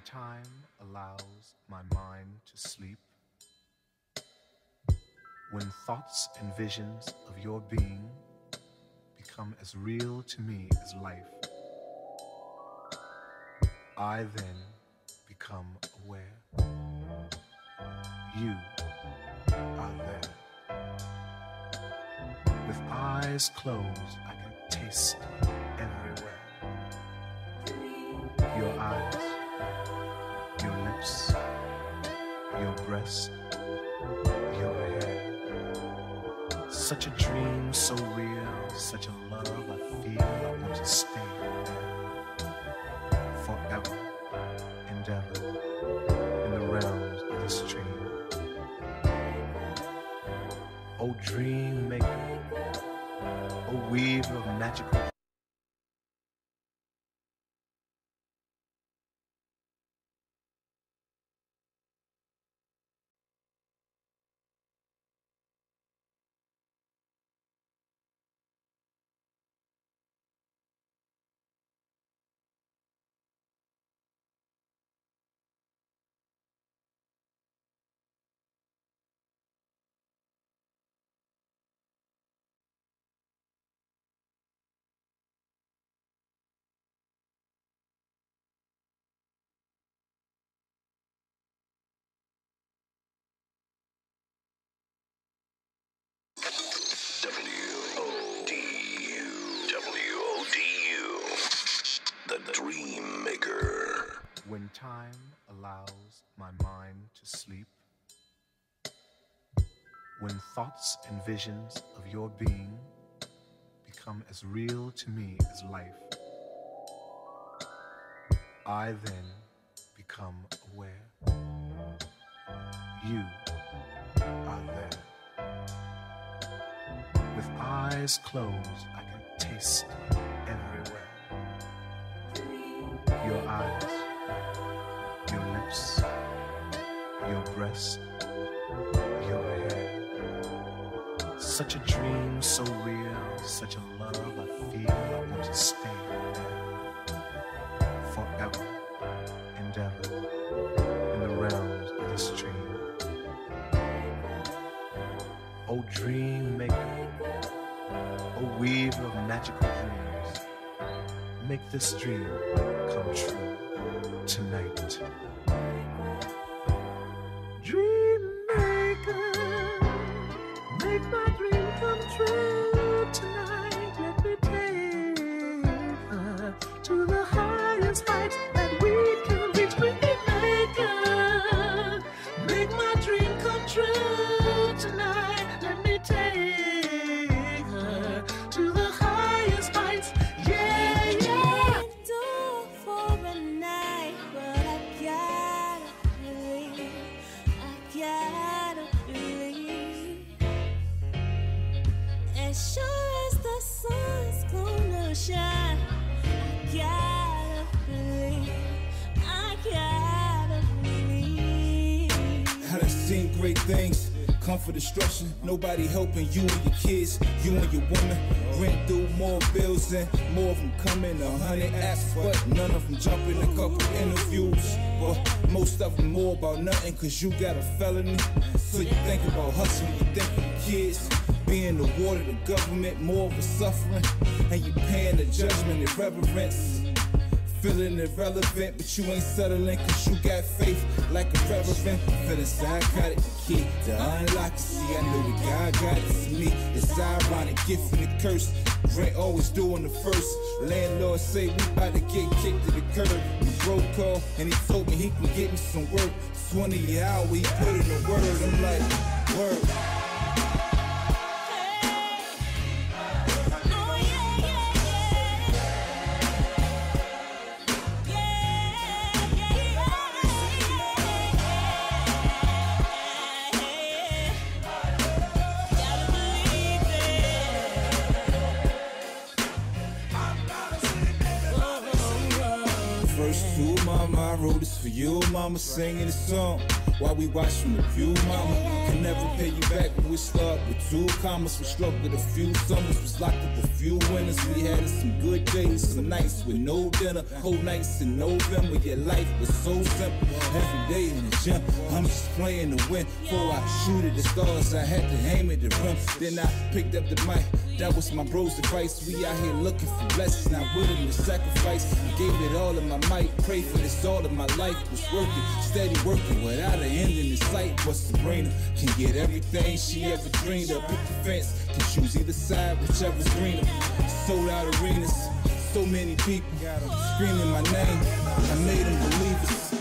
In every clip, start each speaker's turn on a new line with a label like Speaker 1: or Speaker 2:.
Speaker 1: time allows my mind to sleep, when thoughts and visions of your being become as real to me as life, I then become aware. You are there. With eyes closed, I can taste everywhere. Your eyes, your lips, your breast, your hair. Such a dream, so real, such a love I feel. I want to stay there forever and ever in the realms of this dream. Oh dream maker, oh weaver of magical.
Speaker 2: WODU, the Dream Maker.
Speaker 1: When time allows my mind to sleep, when thoughts and visions of your being become as real to me as life, I then become aware. You are there. With eyes closed, I can taste everywhere. Your eyes, your lips, your breast, your hair. Such a dream, so real, such a love I feel. I want to stay there forever and ever in the realms of this dream. Oh dream maker, oh weaver of magical dreams, make this dream come true tonight. Dream maker, make my dream come true tonight. Let me take her to the highest heights that we can reach. Dream maker, make my dream come true tonight. Let me take her to the highest heights. Yeah, yeah.
Speaker 3: Do for a night, but I gotta believe. As sure as the sun's gonna shine, I gotta believe.
Speaker 4: I done seen great things come for destruction. Nobody helping you and your kids, you and your woman. Rent through more bills and more of them coming. 100 apps, but none of them jumping. A couple interviews, but most of them more about nothing, cause you got a felony. So you think about hustling, you think of your kids. Being the ward of the government, more of a suffering. And you paying the judgment and reverence. Feeling irrelevant, but you ain't settling, cause you got faith like a reverend. Feeling psychotic, key to unlock it. See, I know the God got it to me. It's ironic, gift and the curse. Rent always doing the first. Landlord say we about to get kicked to the curb. The bro called and he told me he can get me some work. 20 an hour, he put in the word. I'm like, word. First to mama, I wrote this for you, mama singing this song. while we watch from the view, mama. Can never pay you back when we start with 2 commas. We struggled a few summers, was locked up a few winters. We had some good days, some nights with no dinner, whole nights in November. Yeah, life was so simple. Every day in the gym, I'm just playing to win. Before I shoot at the stars, I had to aim at the rim. Then I picked up the mic. That was my bro's advice. We out here looking for blessings, not willing to sacrifice. I gave it all of my might. Pray for this all of my life. Was working, steady working, without an end in sight. But Sabrina can get everything she ever dreamed of. Pick the fence, can choose either side, whichever's greener. Sold out arenas, so many people screaming my name. I made them believers.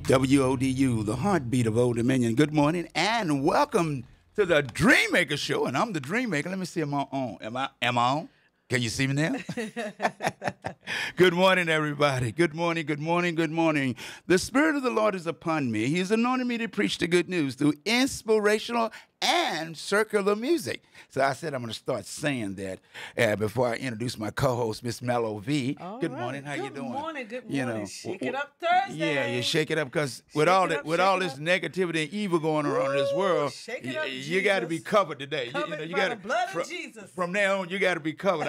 Speaker 5: WODU, the heartbeat of Old Dominion. Good morning and welcome to the Dreammaker Show. And I'm the Dreammaker. Let me see, am I on? Am I on? Can you see me now? Good morning, everybody. Good morning, good morning, good morning. The Spirit of the Lord is upon me. He has anointed me to preach the good news through inspirational and circular music. So I said I'm going to start saying that before I introduce my co-host, Miss Mello V. Good morning. How you doing?
Speaker 1: Good morning.
Speaker 5: You know,
Speaker 1: shake it up Thursday.
Speaker 5: Yeah, you shake it up because with all this negativity and evil going around in this world, you got to be covered today.
Speaker 1: Covered by the blood of Jesus.
Speaker 5: From now on, you got to be covered.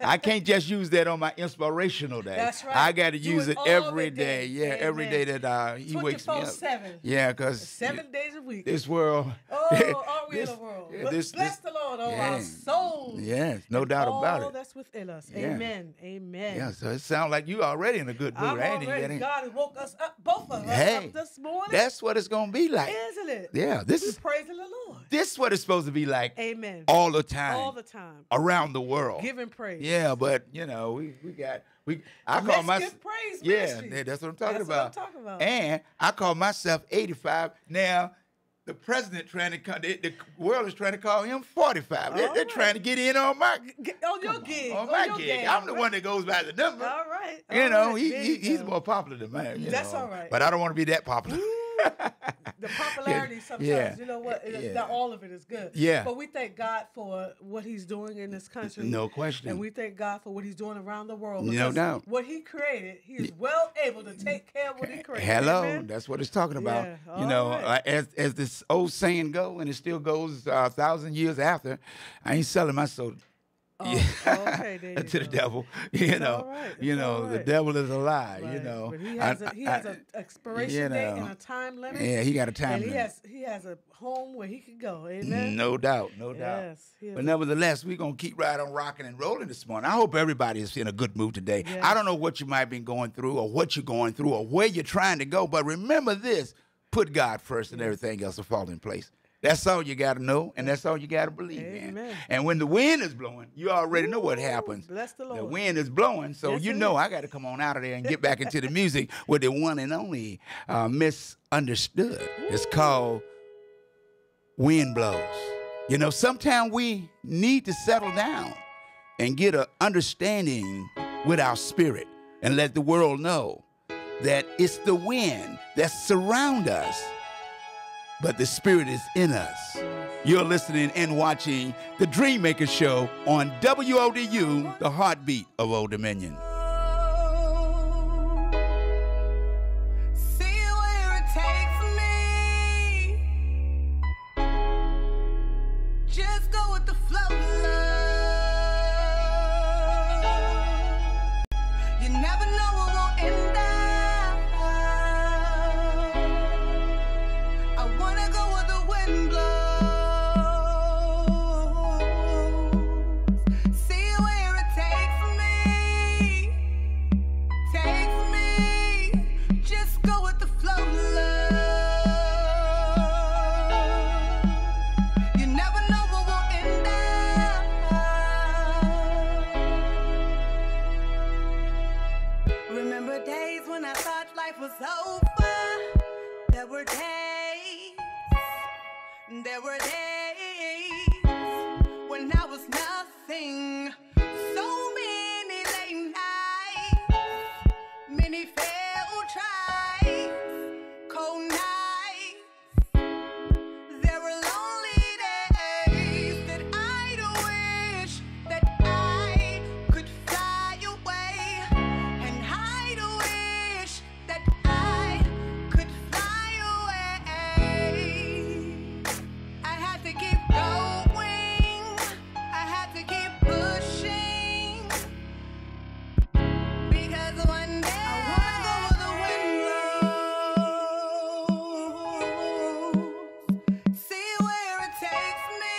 Speaker 5: I can't just use that on my inspirational day.
Speaker 1: That's right.
Speaker 5: I got to use it every day. Yeah,
Speaker 1: Amen.
Speaker 5: every day that he wakes me up.
Speaker 1: 24/7.
Speaker 5: Yeah, because
Speaker 1: 7 days a week.
Speaker 5: This world.
Speaker 1: Are we in the world? Bless the Lord, our souls.
Speaker 5: Yes, no doubt about it.
Speaker 1: All that's within us.
Speaker 5: Yeah.
Speaker 1: Amen. Amen.
Speaker 5: Yeah, so it sounds like you already in a good mood.
Speaker 1: God has woke us up, both of us up this morning.
Speaker 5: That's what it's going to be like.
Speaker 1: Isn't it?
Speaker 5: Yeah, this is
Speaker 1: praising the Lord.
Speaker 5: This is what it's supposed to be like.
Speaker 1: Amen.
Speaker 5: All the time.
Speaker 1: All the time.
Speaker 5: Around the world.
Speaker 1: Giving praise.
Speaker 5: Yeah, but you know,
Speaker 1: Give praise ministry.
Speaker 5: That's what I'm talking about.
Speaker 1: What I'm talking about.
Speaker 5: And I call myself 85. Now, the president the world is trying to call him 45. They're trying to get in on my
Speaker 1: gig.
Speaker 5: On my gig. I'm the one that goes by the number.
Speaker 1: All right.
Speaker 5: You know, he's more popular than mine.
Speaker 1: That's all right.
Speaker 5: But I don't want to be that popular.
Speaker 1: The popularity sometimes, you know what? Not all of it is good.
Speaker 5: Yeah.
Speaker 1: But we thank God for what he's doing in this country.
Speaker 5: No question.
Speaker 1: And we thank God for what he's doing around the world.
Speaker 5: No doubt.
Speaker 1: What he created, he is well able to take care of what he created.
Speaker 5: Hello.
Speaker 1: Amen?
Speaker 5: That's what it's talking about.
Speaker 1: Yeah.
Speaker 5: You know,
Speaker 1: right.
Speaker 5: as this old saying go, and it still goes 1,000 years after, I ain't selling my soul.
Speaker 1: Okay, there
Speaker 5: to the devil, the devil is a lie,
Speaker 1: right.
Speaker 5: you know.
Speaker 1: But he has an expiration date and a time limit.
Speaker 5: Yeah, he got a time limit.
Speaker 1: He has a home where he can go. Amen.
Speaker 5: No doubt.
Speaker 1: Yes,
Speaker 5: but nevertheless, we're gonna keep right on rocking and rolling this morning. I hope everybody is in a good mood today.
Speaker 1: Yes.
Speaker 5: I don't know what you might be going through or what you're going through or where you're trying to go, but remember this: put God first, and everything else will fall in place. That's all you got to know, and that's all you got to believe in.
Speaker 1: Amen.
Speaker 5: And when the wind is blowing, you already know what happens.
Speaker 1: Bless the Lord.
Speaker 5: The wind is blowing, so
Speaker 1: Yes,
Speaker 5: you
Speaker 1: it
Speaker 5: know
Speaker 1: is.
Speaker 5: I got to come on out of there and get back into the music with the one and only Misunderstood. It's called Wind Blows. You know, sometimes we need to settle down and get an understanding with our spirit and let the world know that it's the wind that surrounds us, but the spirit is in us. You're listening and watching the Dreammaker Show on WODU, the heartbeat of Old Dominion.
Speaker 3: See where it takes me. Just go with the flow, love. You never know what will end up. I wanna go where the wind blows. See where it takes me. Takes me. Just go with the flow, love. You never know what will end up. Remember days when I thought life was over. There were days when I was nothing. So many late nights, many failed tries, cold nights. There were lonely days that I'd wish that I could fly away, and I'd wish that I could fly away. I had to keep going, I had to keep pushing, because one day I wanna go where the wind blows. See where it takes me.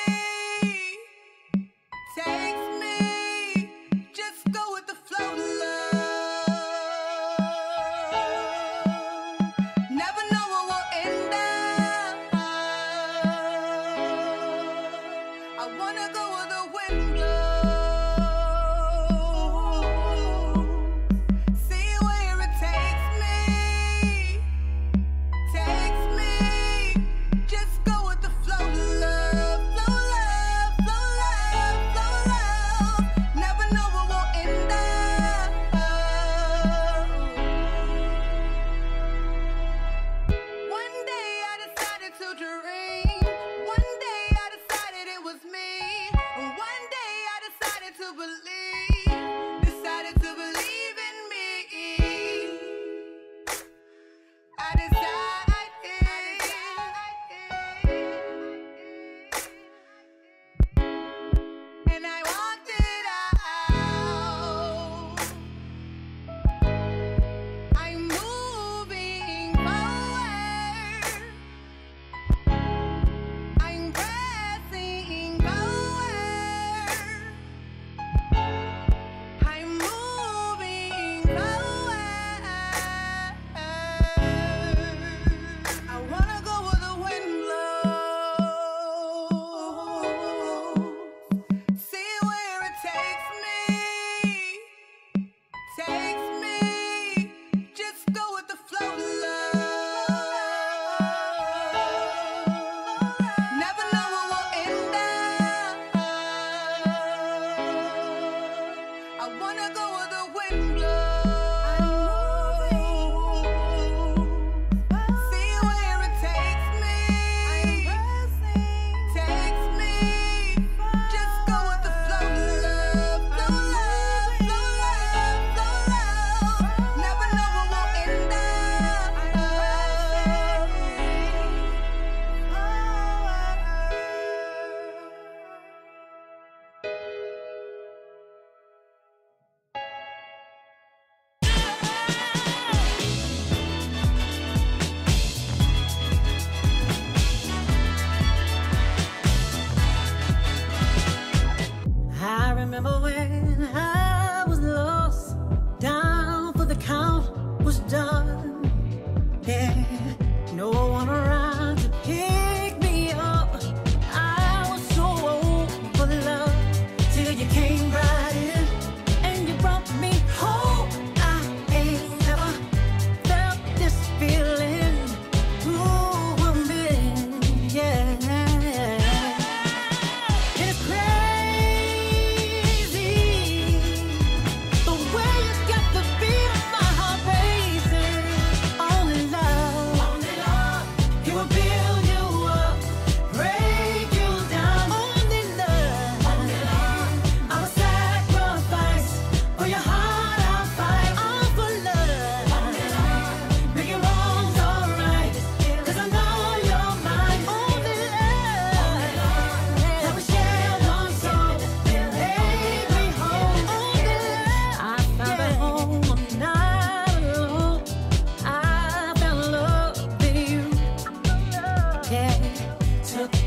Speaker 3: Takes me. Just go with the flow, love. Never know what will end up. I wanna go where the wind blows. See where it takes me. Takes me. Just go with the flow, love. Flow, love, flow, love, flow, love. Never know what will end up. One day I decided to dream. One day I decided it was me. And one day I decided to believe. Decided to believe in me. I decided. And I walked it out. I'm moving forward.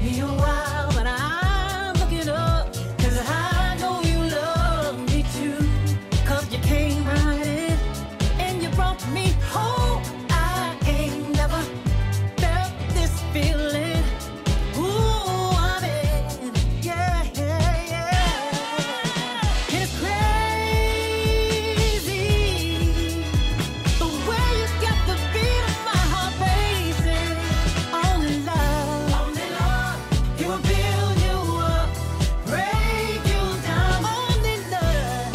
Speaker 1: me a while, but I'm looking up, 'cause I know you love me too. 'Cause you came right in and you brought me home. I ain't never felt this feeling. Ooh, I'm in, yeah, yeah, yeah. It's crazy the way you got the beat of my heart racing. Only love, you will build you up, break you down. Only love,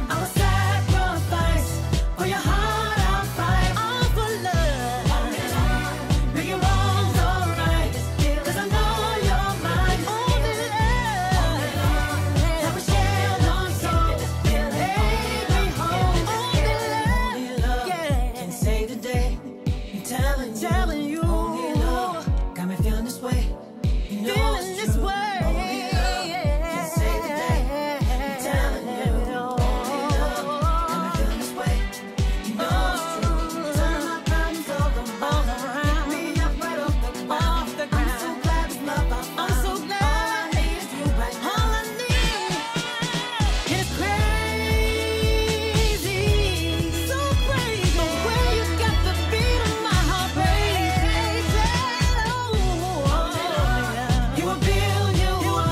Speaker 1: I will sacrifice for your heart. I'll fight all for love. Make your wrongs alright, 'cause I know you're mine. Only love, that we share long souls, take me home. Only love, yeah, can save the day. I'm telling you, only love got me feeling this way. You know feeling it's this true. Way. Only love can save the day. I'm telling you, only love got me feeling this way. You know it's true. Turn my problems all around. Pick me up right off the ground. I'm so glad it's love I found. I'm so glad. All I need is you right now. All I need is crazy, so crazy. The way you got the beat of my heart racing. You will build you up,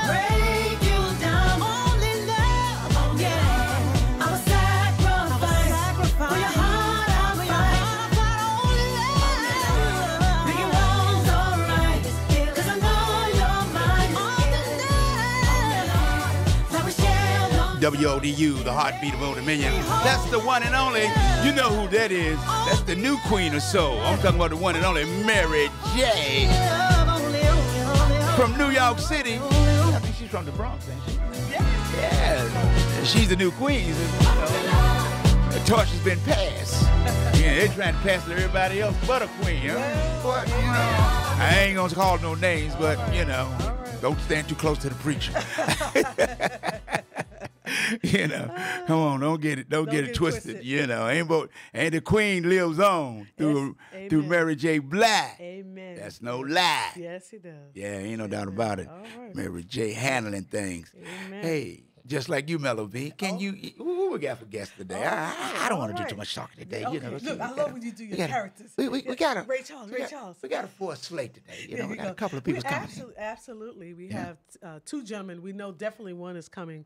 Speaker 1: break you down. Only love, yeah. I will sacrifice for your heart. I'll fight. Only love, make your wrongs alright, 'cause I know you're mine. Only love, that we share long.
Speaker 5: WODU, the heartbeat of Old Dominion. That's the one and only. You know who that is. That's the new queen of soul. I'm talking about the one and only Mary J. From New York City. I think she's from the Bronx, ain't she? Yeah. She's the new queen. You know, the torch has been passed. Yeah, they're trying to pass it to everybody else but a queen. Huh? But, you know, I ain't going to call no names, but, you know, don't stand too close to the preacher. You know, come on, don't get it twisted. You know, and the queen lives on through Mary J. Blige.
Speaker 6: Amen.
Speaker 5: That's no lie.
Speaker 6: Yes, he does.
Speaker 5: Yeah, ain't no doubt about it.
Speaker 6: All right.
Speaker 5: Mary J. handling things.
Speaker 6: Amen.
Speaker 5: Hey, just like you, Mellow B. Can you? Who we got for guests today? I don't want to do too much talking today.
Speaker 6: Okay.
Speaker 5: You know,
Speaker 6: Look, I love when you do your characters.
Speaker 5: We got a
Speaker 6: Ray Charles.
Speaker 5: We got a full slate today. You know, we got a
Speaker 6: go.
Speaker 5: couple of people coming.
Speaker 6: Absolutely. We have two gentlemen. We know definitely one is coming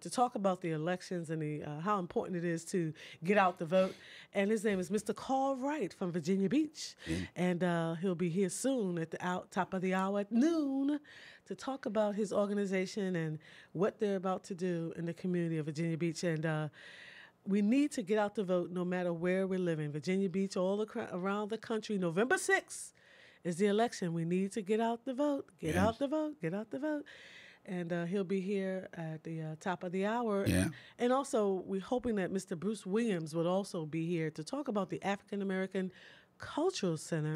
Speaker 6: to talk about the elections and the how important it is to get out the vote. And his name is Mr. Carl Wright from Virginia Beach. And he'll be here soon at the top of the hour at noon to talk about his organization and what they're about to do in the community of Virginia Beach. And we need to get out the vote no matter where we're living. Virginia Beach, all around the country. November 6th is the election. We need to get out the vote. Get out the vote. Get out the vote. And he'll be here at the top of the hour.
Speaker 5: Yeah.
Speaker 6: And also, we're hoping that Mr. Bruce Williams would also be here to talk about the African American Cultural Center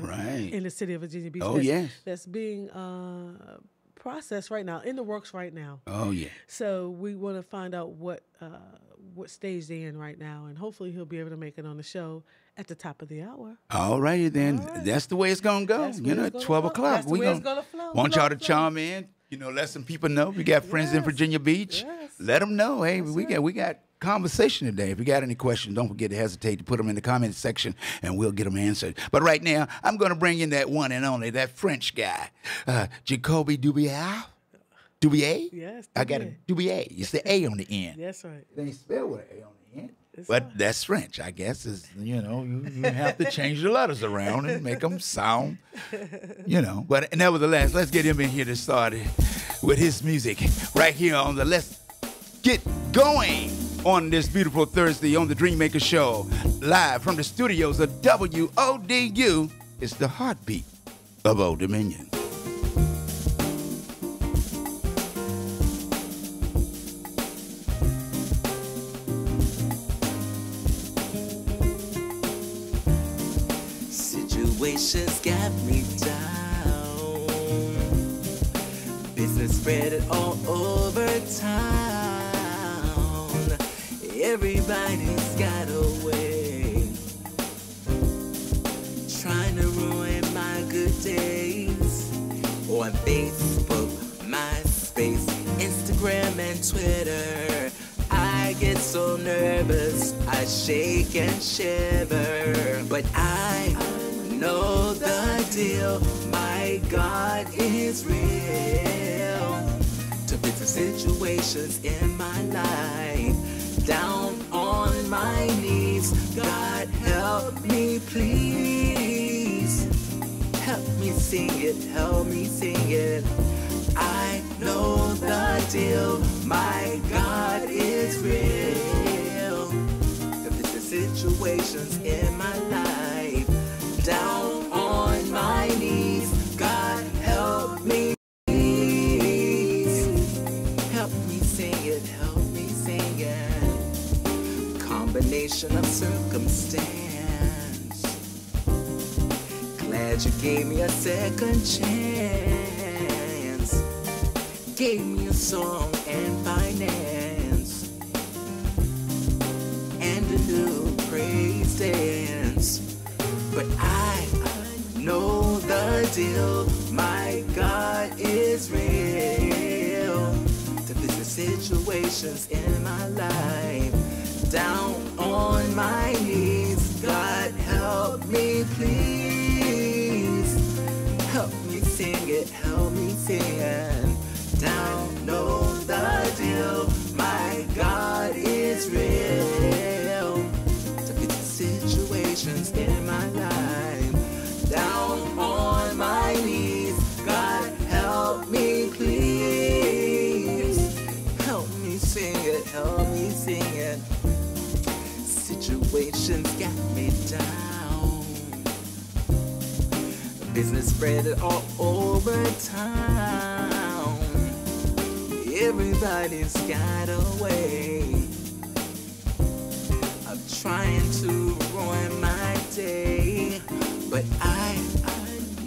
Speaker 6: in the city of Virginia Beach.
Speaker 5: Oh, yes.
Speaker 6: That's being processed right now, in the works right now.
Speaker 5: Oh, yeah.
Speaker 6: So we want to find out what stage they're in right now, and hopefully he'll be able to make it on the show at the top of the hour.
Speaker 5: All righty then. All right. That's the way it's going to go.
Speaker 6: That's
Speaker 5: You know,
Speaker 6: it's
Speaker 5: 12
Speaker 6: gonna
Speaker 5: o'clock.
Speaker 6: That's the way it's going to flow.
Speaker 5: Want y'all to chime in. You know, let some people know. We got friends in Virginia Beach.
Speaker 6: Yes.
Speaker 5: Let them know. Hey, we got conversation today. If you got any questions, don't forget to hesitate to put them in the comment section, and we'll get them answered. But right now, I'm going to bring in that one and only, that French guy, Jacoby Dubier. Dubier?
Speaker 6: Yes.
Speaker 5: I got a Dubier. It's the A on the end.
Speaker 6: That's right.
Speaker 5: They ain't spelled with an A on the end. But that's French, I guess. Is you have to change the letters around and make them sound, But nevertheless, let's get him in here to start with his music right here on the Let's Get Going on this beautiful Thursday on the Dreammaker Show, live from the studios of WODU. It's the heartbeat of Old Dominion.
Speaker 7: Situations got me down. Business spread it all over town. Everybody's got a way, trying to ruin my good days. on Facebook, MySpace, Instagram, and Twitter. I get so nervous, I shake and shiver. But I know the deal, my God is real. To fix the situations in my life, down on my knees, God help me please. Help me sing it, help me sing it. I know the deal, my God is real. To fix the situations in my life, down on my knees, God help me please. Help me sing it, help me sing it. Combination of circumstance. Glad you gave me a second chance. Gave me a song and finance. And a new praise dance. But I know the deal, my God is real. To fix the situations in my life, down on my knees, God help me please. Help me sing it, help me sing it. Down, know the deal, my God is real. To fix the situations in my life, down on my knees, God help me please. Help me sing it, help me sing it. Situations got me down. Business spread it all over town. Everybody's got a way of trying to ruin my day. But I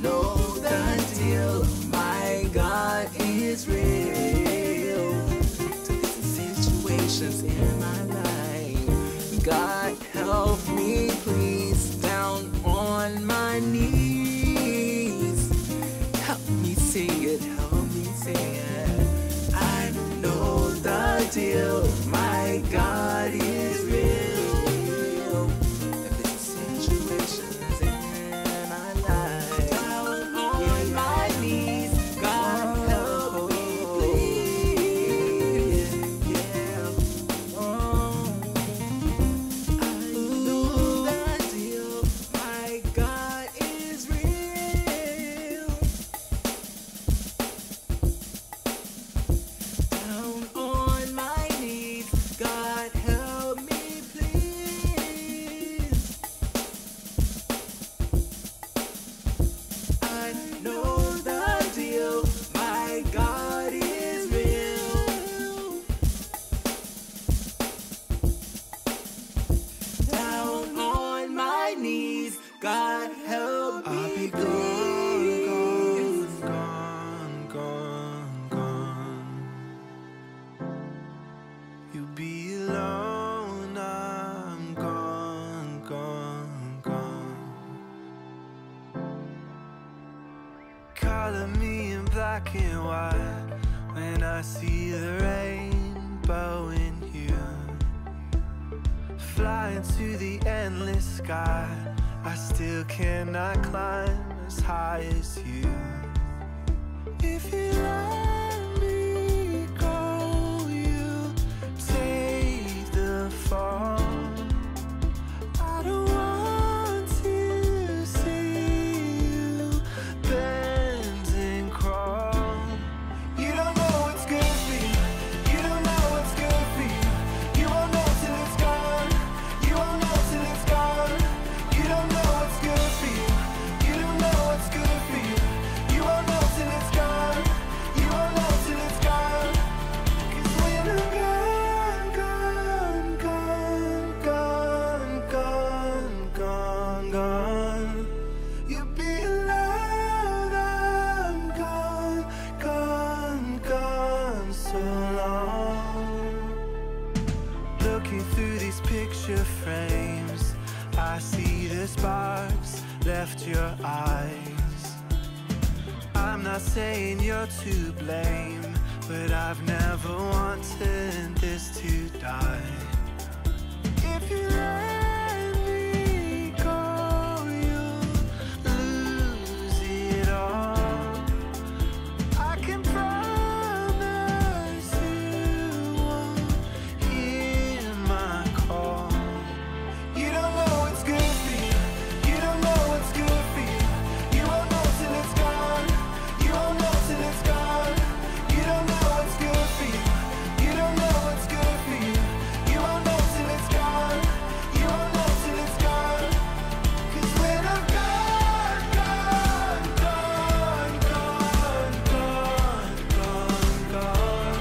Speaker 7: know the deal, my God is real. To fix the situations in my life, God help me please. Down on my knees, help me sing it, help me sing it. I know the deal, my God is real. To fix the situations in my life, down on my knees, God help me please. Yeah. Oh. I know the deal, my God is real. Down on my knees, God help me please. I know the deal, my God is real. Down on my knees, God help me
Speaker 1: I'll be
Speaker 7: please.
Speaker 1: gone. You'll be alone. I'm gone. Color me in black and white when I see the rainbow in you. Flying to the endless sky, I still cannot climb as high as you. If you let me go, you take the fall. I don't want to see you bend and crawl. You don't know what's good for you. You don't know what's good for you. You won't know till it's gone. You won't know till it's gone. You don't know what's good for you. You don't know what's good for you. You won't know till it's gone. You
Speaker 7: not saying you're to blame, but I've never wanted this to die. If you let me go, you'll lose it all. I can promise you won't hear my call. You don't know what's good for you. You don't know what's good for you. You won't know till it's gone. You won't know till it's gone. You don't know what's good for you. You don't know what's good for you. You won't know till it's gone. You won't know till it's gone. 'Cause when I'm gone, gone, gone, gone, gone, gone, gone,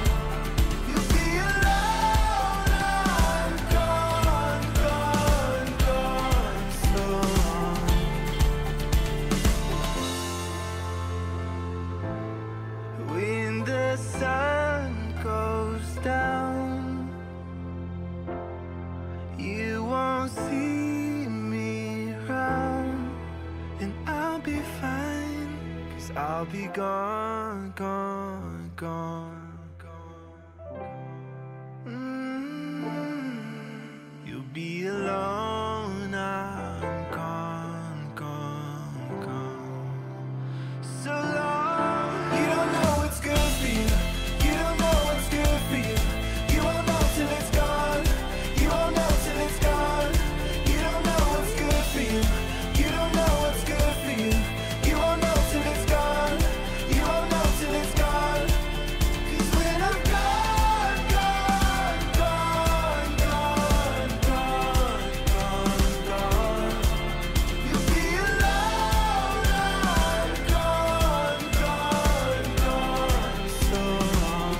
Speaker 7: you'll be alone. I'm gone, gone, gone, so long. When the sun goes down, you won't see me around, and I'll be fine, 'cause I'll be gone, gone, gone, gone. You'll be alone, I'm gone, gone, gone. So long. You don't know what's good for you. You don't know what's good for you. You won't know till it's gone. You won't know till it's gone. You don't know what's good for you. You don't know what's good for you. You won't know till it's gone. You won't know till it's gone. 'Cause when I'm gone, gone, gone, gone, gone, gone, gone, you'll be alone. I'm gone, gone, gone, so long.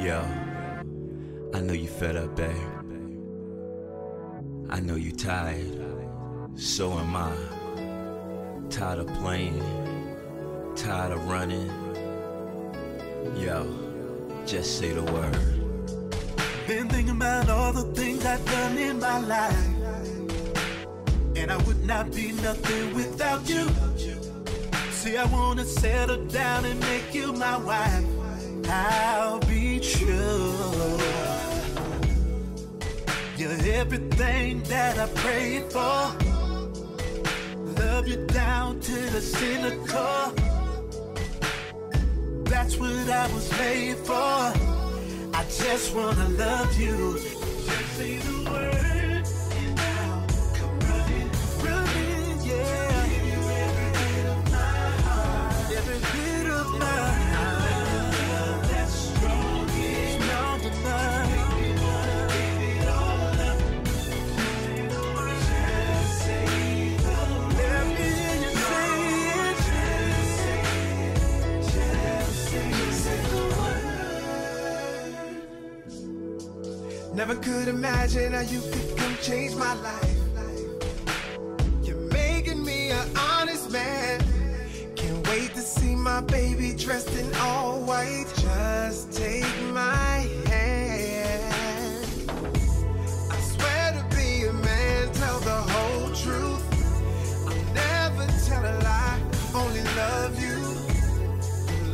Speaker 8: Yo, I know you fed up, babe. I know you tired. So am I. Tired of playing. Tired of running. Yo, just say the word.
Speaker 7: Been thinking about all the things I've done in my life, and I would not be nothing without you. See, I wanna settle down and make you my wife. I'll be true. You're everything that I prayed for. Love you down to the center core. That's what I was made for. I just wanna love you. Just say the word and I'll come running, running, yeah. Give you every bit of my heart, every bit of my heart. Love that's strong, strong enough. Make me wanna give it all up. Say the word, just say the word. Let me hear you say it. Just say it. Just say the word. Never could imagine how you could come change my life. You're making me an honest man. Can't wait to see my baby dressed in all white. Just take my hand. I swear to be a man, tell the whole truth. I'll never tell a lie, only love you.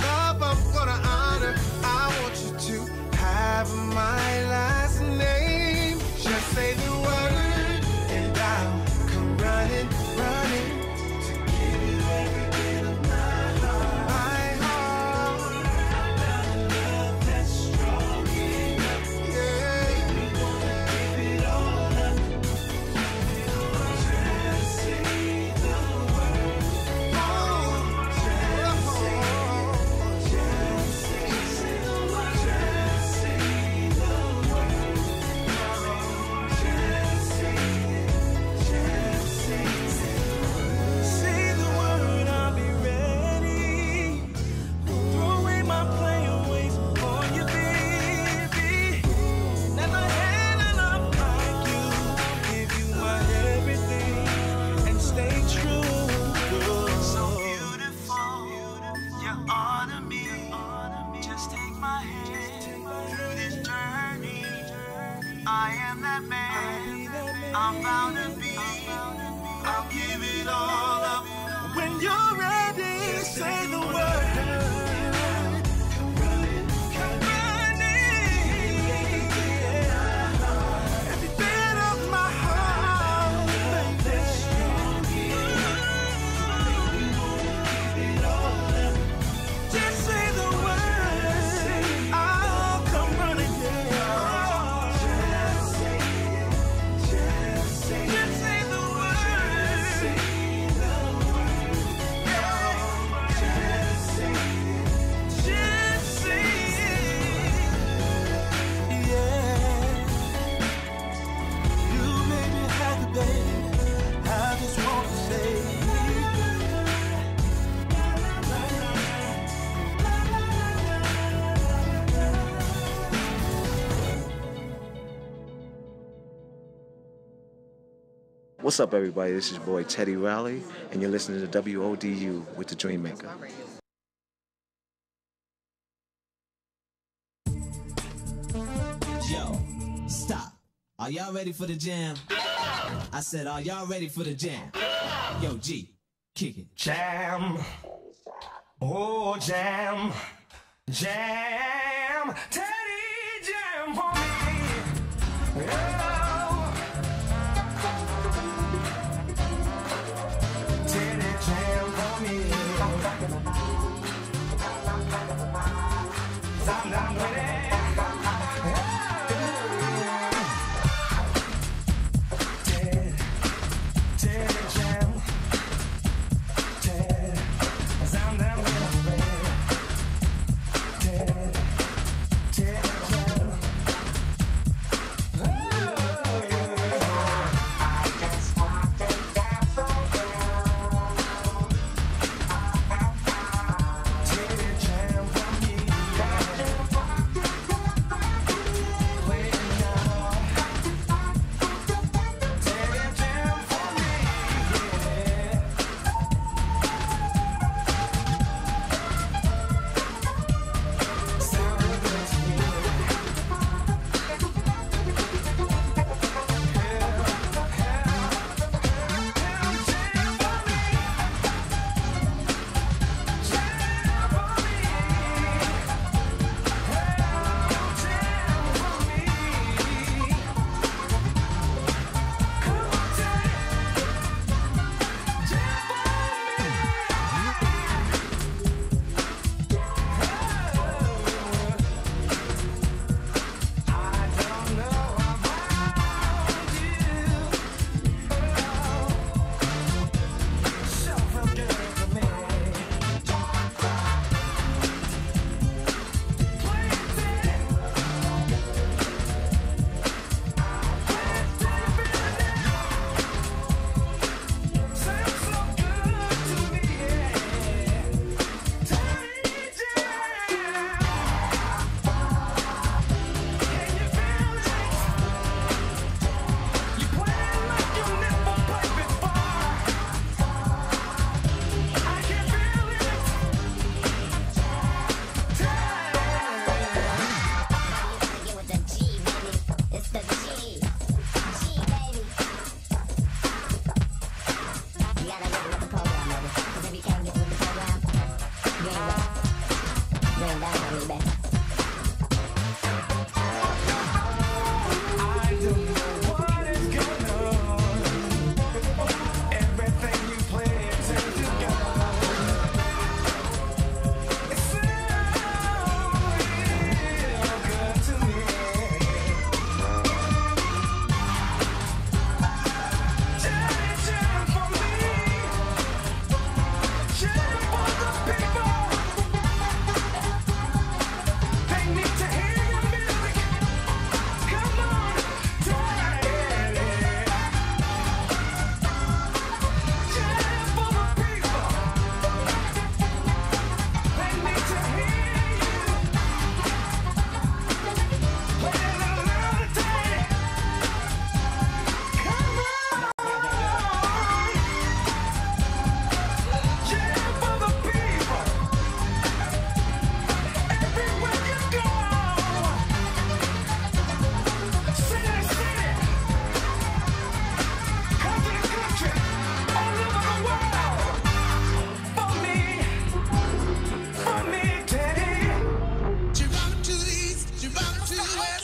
Speaker 7: Love I'm gonna honor. I want you to have my last name. Just say the word and I'll come running, running to give you every bit of my heart. My heart. I found a love that's strong.
Speaker 9: I am that man. I'm bound to be. I'll give it all up. When you're ready, say the word.
Speaker 10: What's up, everybody? This is your boy Teddy Riley, and you're listening to WODU with the Dreammaker.
Speaker 11: Yo, stop. Are y'all ready for the jam? I said, are y'all ready for the jam? Yo, G, kick it.
Speaker 9: Jam. Oh, jam. Jam. Teddy, jam for me. Yeah. I'm not ready. Oh!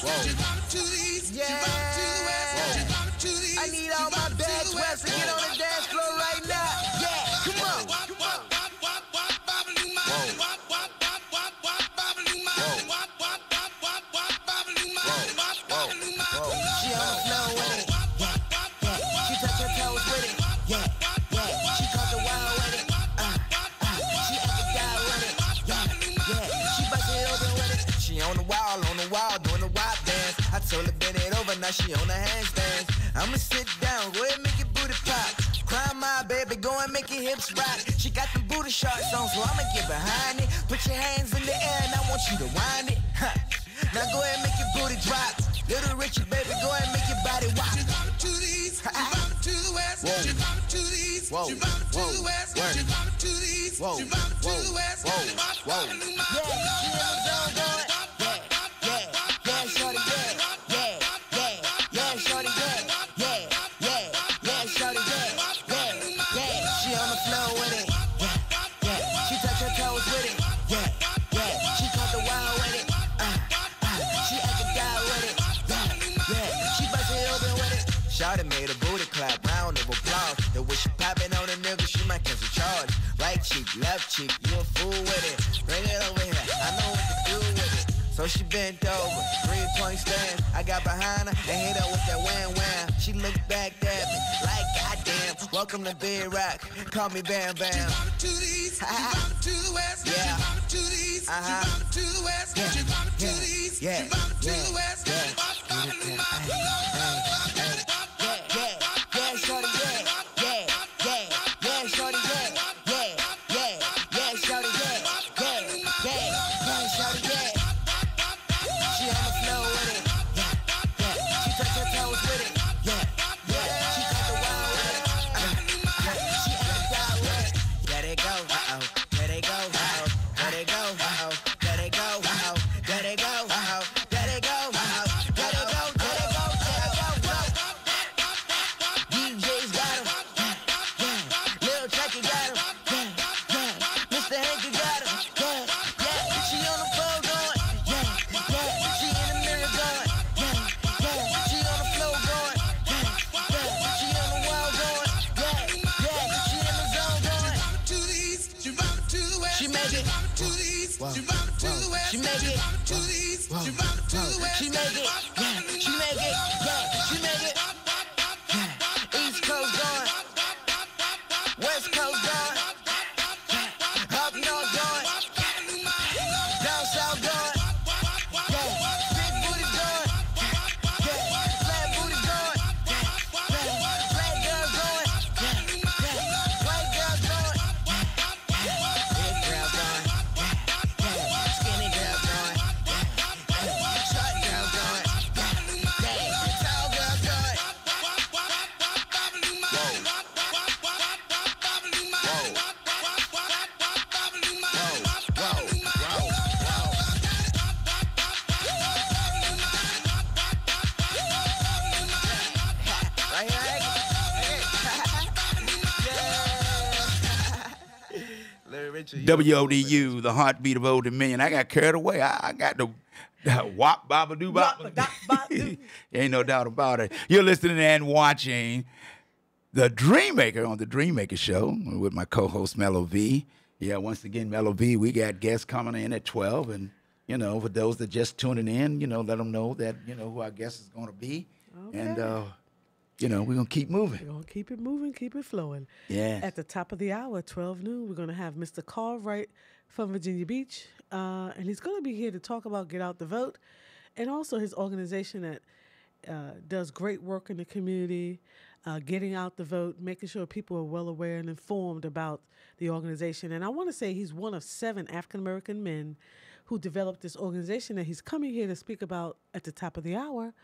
Speaker 12: I need all my bad twats to get on the dance floor right now. Yeah, come on. She on the floor with it. Yeah. She touch her toes with it. Yeah. She caught the wild with it. She acted down with it. Yeah. She bust it open with it. She on the wall, doing the wild dance. I told her bend it over, now she on the handstands. I'ma sit down, go ahead and make your booty pop. Cry my baby, go and make your hips rock. She got the booty shorts on, so I'ma get behind it. Put your hands in the air and I want you to wind it. Now go ahead and make your booty drop. Little Richard, baby, go ahead and make your body rock. She bump to the east, she bump to the west. She bump to the east, she bump to the west. She bump to the east, she bump to the west. Yeah, she in the zone going. Yeah, shorty, yeah, shorty, yeah, shorty, yeah. She on the floor with it. Yeah. She touch her toes with it. Yeah. She caught the wild with it. She acted down with it. Yeah. She bust it open with it. Shawty made a booty clap, round of applause. The way she poppin' on a nigga, she might cancel charge. Right cheek, left cheek, you a fool with it. Bring it over here, I know what to do with it. So she bent over, 3-point stand. I got behind her and hit her with that wham. She looked back at me like goddamn. Welcome to Big Rock, call me Bam Bam. She bump to the east, she bump to the west. Yeah. She bump to the east, she bump to the west. She bump to the east, she bump to the west. Yeah, shorty, yeah, shorty, yeah, shorty, yeah, shorty, yeah. She on the floor with it. Yeah. She touch her toes with it. Yeah. She got the wild with it. She acted down with it. There they go. There they go. There they go. There they go. There they go. There they go. There they go. DJ's got him. Lil Chucky got him. Mr. Hanky got him. She on the floor going. She in the mirror going. She on the floor going. She on the wall going. She in the zone going. She make it. She make it. She make it. She make it. She make it. East Coast going. West Coast going. Up north going. Down south going. Big booty going. Flat booty going. Black girls going. White girls going. Big girls going. Skinny girls going. Short girls going. Tall girls going. Right here, Larry Richard.
Speaker 5: WODU, the heartbeat of Old Dominion. I got carried away. I got the wop baba doo bop. Ain't no doubt about it. You're listening and watching The Dream Maker on The Dream Maker Show with my co-host Mello V. Yeah, once again, Mello V, we got guests coming in at 12. And, you know, for those that just tuning in, you know, let them know that, you know, who our guest is going to be. Okay. And, you know, we're going to keep moving.
Speaker 6: We're going to keep it moving, keep it flowing.
Speaker 5: Yeah.
Speaker 6: At the top of the hour, 12 noon, we're going to have Mr. Carl Wright from Virginia Beach. And he's going to be here to talk about Get Out the Vote and also his organization that does great work in the community, getting out the vote, making sure people are well aware and informed about the organization. And I want to say he's one of 7 African-American men who developed this organization that he's coming here to speak about at the top of the hour.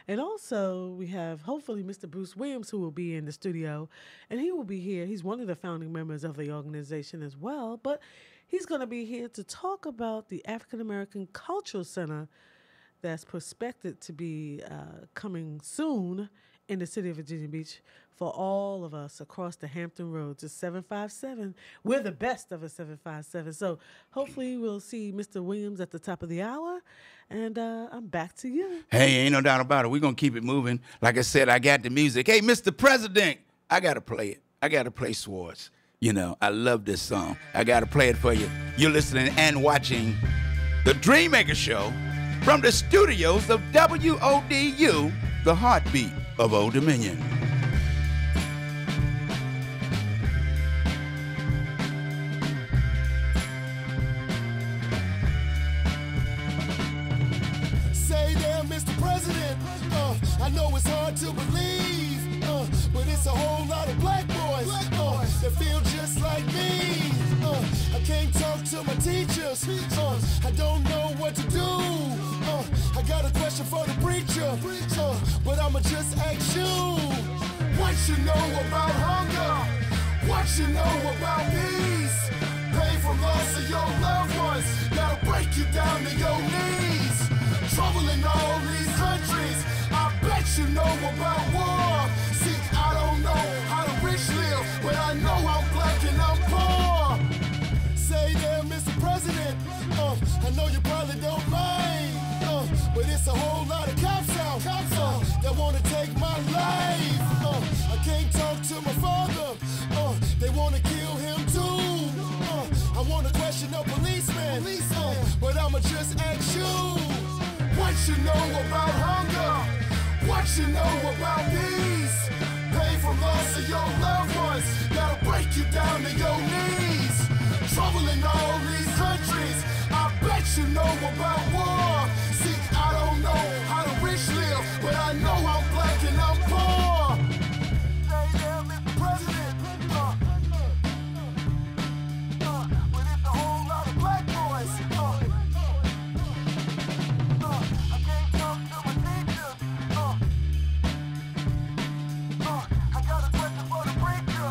Speaker 6: And also we have, hopefully, Mr. Bruce Williams, who will be in the studio, and he will be here. He's one of the founding members of the organization as well, but he's going to be here to talk about the African-American Cultural Center that's prospected to be coming soon in the city of Virginia Beach for all of us across the Hampton Roads. It's 757. We're the best of a 757. So hopefully we'll see Mr. Williams at the top of the hour. And I'm back to you.
Speaker 5: Hey, ain't no doubt about it. We're going to keep it moving. Like I said, I got the music. Hey, Mr. President, I got to play it. I got to play Swords. You know, I love this song. I got to play it for you. You're listening and watching The Dreammaker Show from the studios of WODU, the heartbeat of Old Dominion.
Speaker 9: Say there, Mr. President, I know it's hard to believe, but it's a whole lot of black boys that feel just like me. I can't talk to my teachers, I don't know what to do. I got a question for the preacher, but I'ma just ask you. What you know about hunger? What you know about peace? Pain from loss of your loved ones, gotta break you down to your knees. Trouble in all these countries, I bet you know about war. See, I don't know how the rich live, but I know I'm black and I'm poor. Say there, Mr. President, I know you probably don't mind, but it's a whole lot of cops out that wanna take my life. I can't talk to my father, they wanna kill him too. I wanna question a policeman, but I'ma just ask you. What you know about hunger? What you know about peace? Pain from loss of your loved ones, gotta break you down to your knees. Trouble in all these countries, I bet you know about war. See, I don't know how the rich live, but I know I'm black and I'm poor. Say there, Mr. President, but it's a whole lot of black boys. I can't talk to my teacher. I got a question for the preacher.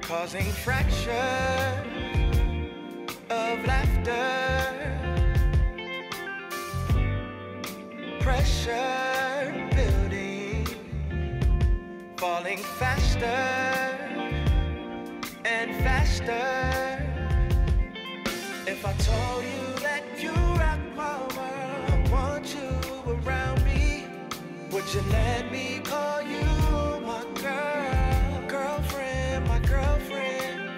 Speaker 7: Causing fracture of laughter, pressure building, falling faster and faster. If I told you that you rock my world, I want you around me, would you let me call you my girl, girlfriend, my girlfriend?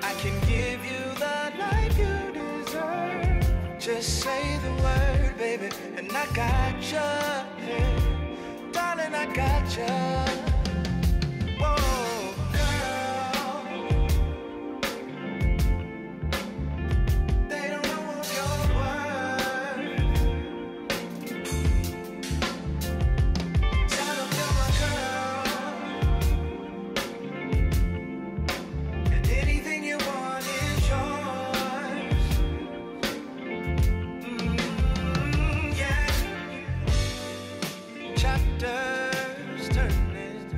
Speaker 7: I can give you the life you deserve. Just say the word, baby, and I got ya, hey, darling, I got ya. Whoa, girl, they don't know your worth. Tell them you're my girl, and anything you want is yours. Yeah. Chapters turning,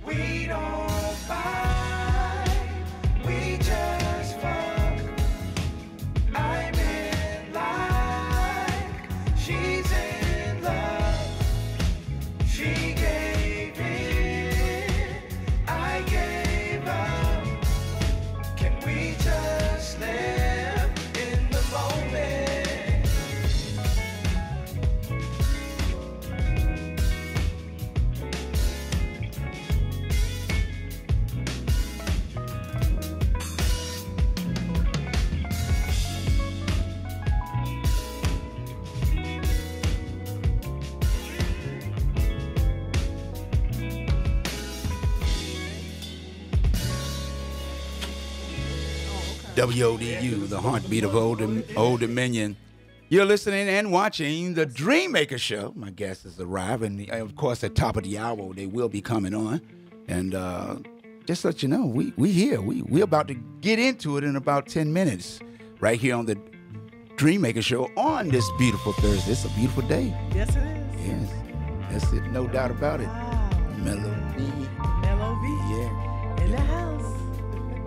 Speaker 7: We don't fight, we just fuck. I'm in like, she's in love. She gave in, I gave up. Can we just live in the moment?
Speaker 5: WODU, the heartbeat of Old Dominion. You're listening and watching the Dreammaker Show. My guest has arrived, and of course, at top of the hour, they will be coming on. And just to let you know, we here. We're about to get into it in about 10 minutes, right here on the Dreammaker Show on this beautiful Thursday. It's a beautiful day.
Speaker 6: Yes, it is.
Speaker 5: Yes, that's it. No doubt about it. Mellow V.
Speaker 6: Mellow V.
Speaker 5: Yeah.
Speaker 6: In the house.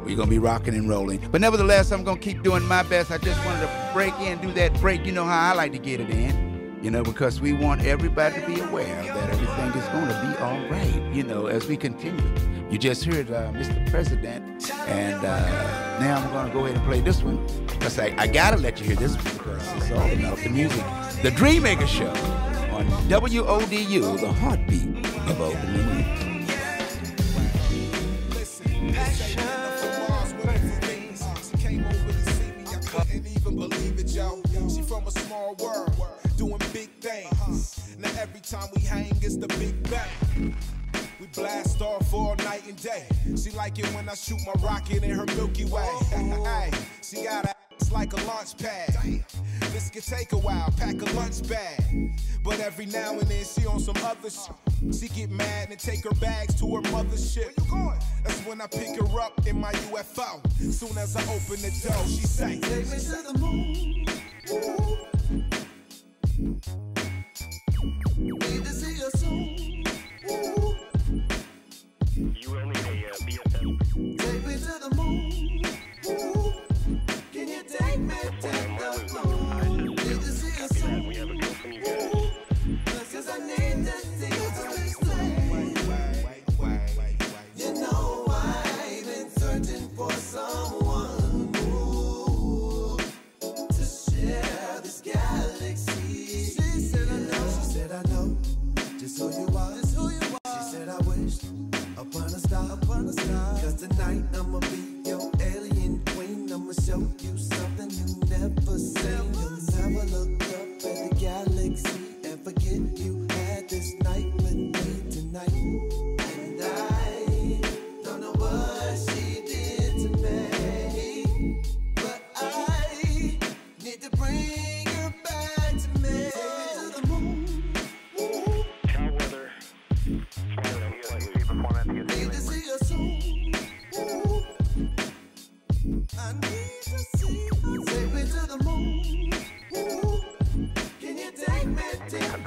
Speaker 5: We're going to be rocking and rolling. But nevertheless, I'm going to keep doing my best. I just wanted to break in, do that break. You know how I like to get it in, you know, because we want everybody to be aware that everything is going to be all right, you know, as we continue. You just heard Mr. President, and now I'm going to go ahead and play this one, because I got to let you hear this one, because it's all about the music. The Dreammaker Show on WODU, the heartbeat of Old Dominion.
Speaker 4: Couldn't even believe it, yo. She from a small world, doing big things. Now every time we hang, it's the big bang. We blast off all night and day. She like it when I shoot my rocket in her Milky Way. Hey, she got ass like a launch pad. This could take a while, pack a lunch bag. But every now and then she on some other shit. She get mad and take her bags to her mother's ship. Where you going? That's when I pick her up in my UFO. Soon as I open the door, she say, take me to the moon. Need to see you soon.
Speaker 13: You only a BFF.
Speaker 4: Take me to the moon. Can you take me to the moon? Need to see you soon.
Speaker 13: We have a go from you guys.
Speaker 4: Cause I need to see you You know I've been searching for someone to share this galaxy. She said I know. She said I know. Just who you are. Just who you are. She said I wish upon a star. Upon a star. Cause tonight I'ma be your alien queen. I'ma show you something you never seen. You'll never look up at the galaxy and forget you had this night with me tonight. And I don't know what she did to me, but I need to bring her back to me. Take me to the moon.
Speaker 13: Cow weather.
Speaker 4: Need to see her soon. I need to see her. Take me to the moon. Can you take me to the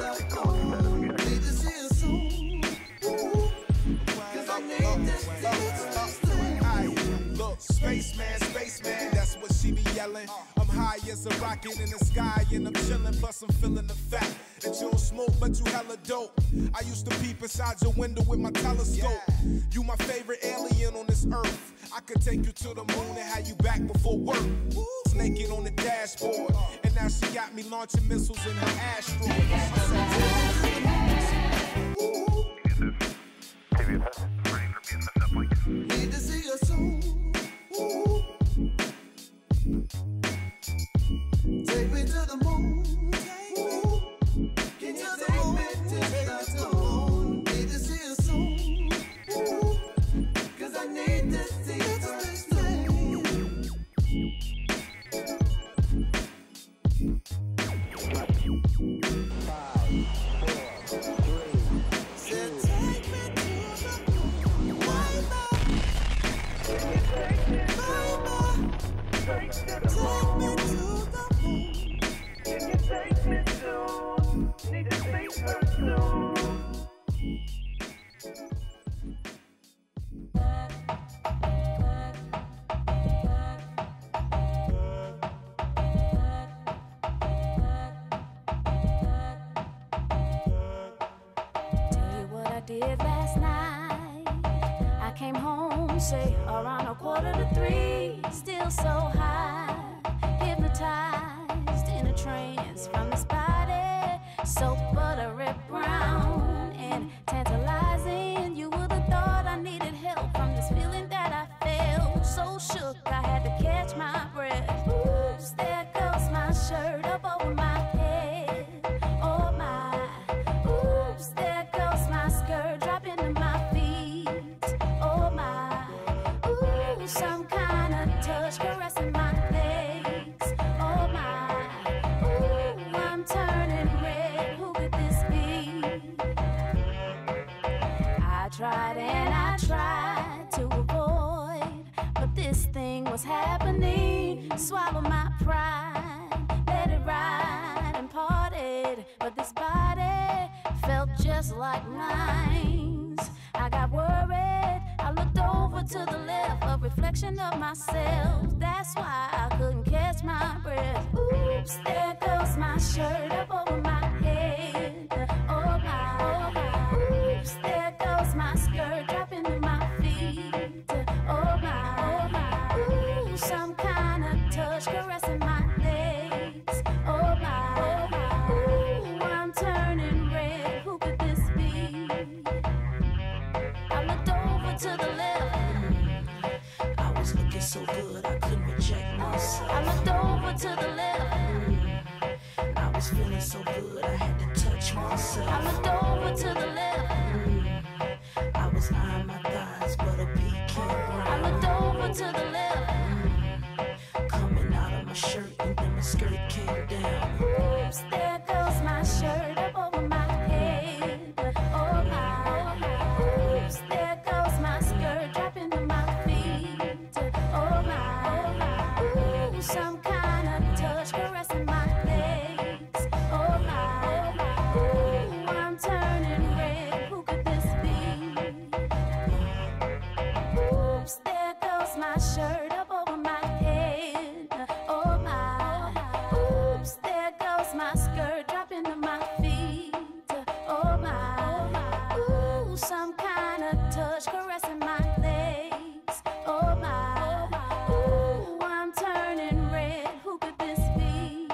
Speaker 4: moon? Need to see her soon. Cause I need to see her soon. Look, spaceman, that's what she be yelling. I'm high as a rocket in the sky and I'm chillin', plus I'm feeling the fact that you don't smoke but you hella dope. I used to peep inside your window with my telescope. You my favorite alien on this earth. I could take you to the moon and have you back before work. Naked on the dashboard, and now she got me launching missiles in her asteroid. Need to see her soon. Take me to the moon. Can you take me to the moon? Need to see her soon. Cause I need to see her soon. 5, 4, 3. Said take me to the moon.
Speaker 14: say around 2:45, still so high, hypnotized in a trance from this body, so buttery brown and tantalizing. You would have thought I needed help from this feeling that I felt. So shook, I had to catch my breath. Oops, there goes my shirt up over my head. Oh my, oops, there goes my skirt dropping to my feet. Oh my, ooh, some kind of touch caressing my legs. Oh my, ooh, I'm turning red. Who could this be? I tried and I tried to avoid, but this thing was happening. Swallow my pride, let it ride and parted. But this body felt just like mine. I got worried, I looked over to the left, a reflection of myself. That's why I couldn't catch my breath. Oops, there goes my shirt up over my head. Oh my, oops, there goes my skirt dropping to my feet. Oh my, ooh, some kind of touch caressing my legs. Oh my, ooh, I'm turning red. Who could this be? I looked over to the left.
Speaker 11: I was looking so good, I couldn't reject myself.
Speaker 14: I looked over to the left.
Speaker 11: I was feeling so good, I had to touch myself.
Speaker 14: I looked over to the left.
Speaker 11: I was eyeing my thighs, but a pecan brown.
Speaker 14: I looked over to the left.
Speaker 11: Coming out of my shirt, and then my skirt came down.
Speaker 14: Oops, there goes my shirt up over my head. Oh my, oops, there goes my skirt dropping to my feet. Oh my, ooh, some kind of touch caressing my legs. Oh my, ooh, I'm turning red. Who could this be? Oops, there goes my shirt up over my head. Oh my, oops, there goes my skirt dropping to my feet. Oh my, ooh, some kind of touch caressing my legs. Oh my, ooh, I'm turning red. Who could this be?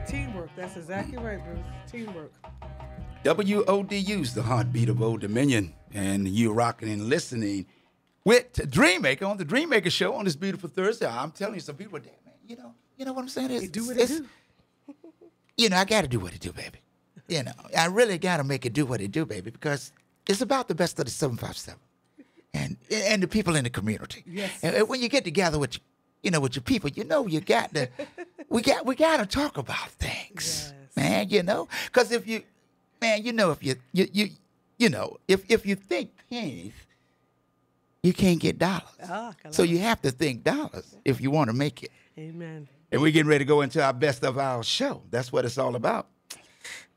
Speaker 6: Teamwork. That's exactly right, Bruce. Teamwork.
Speaker 5: WODU's the heartbeat of Old Dominion, and you rocking and listening with Dreammaker on the Dreammaker Show on this beautiful Thursday. I'm telling you, some people are dead, man. You know what I'm saying?
Speaker 6: They do what they do.
Speaker 5: I got to do what it do, baby. I really got to make it do what it do, baby, because it's about the best of the 757 and the people in the community.
Speaker 6: Yes.
Speaker 5: And when you get together with with your people, you got to we got to talk about things, man. Because if you if you think pennies, you can't get dollars. So you have to think dollars if you want to make it.
Speaker 6: Amen.
Speaker 5: And we're getting ready to go into our best of our show. That's what it's all about.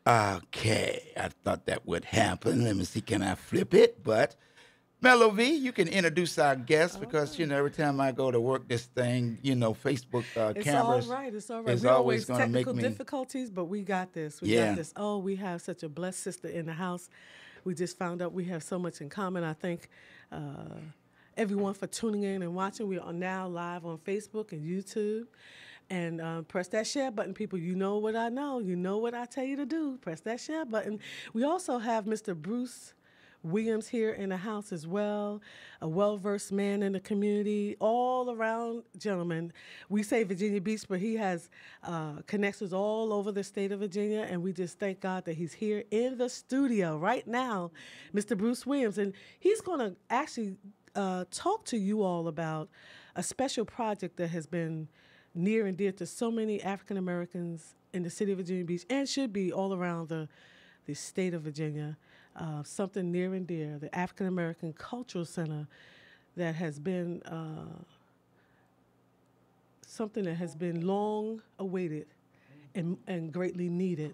Speaker 5: Okay, I thought that would happen. Let me see, can I flip it? But Mello V, you can introduce our guest because, every time I go to work this thing, Facebook cameras.
Speaker 6: It's all right. It's all right.
Speaker 5: It's
Speaker 6: We
Speaker 5: always
Speaker 6: always
Speaker 5: gonna make
Speaker 6: technical
Speaker 5: me-
Speaker 6: difficulties, but we got this. We
Speaker 5: Yeah.
Speaker 6: got this. Oh, we have such a blessed sister in the house. We just found out we have so much in common. I thank everyone for tuning in and watching. We are now live on Facebook and YouTube. And press that share button, people. You know what I know. You know what I tell you to do. Press that share button. We also have Mr. Bruce Williams here in the house as well, a well-versed man in the community, all around gentleman. We say Virginia Beach, but he has connections all over the state of Virginia, and we just thank God that he's here in the studio right now, Mr. Bruce Williams. And he's going to actually talk to you all about a special project that has been near and dear to so many African Americans in the city of Virginia Beach and should be all around the state of Virginia. Something near and dear, the African American Cultural Center, that has been something that has been long awaited and greatly needed.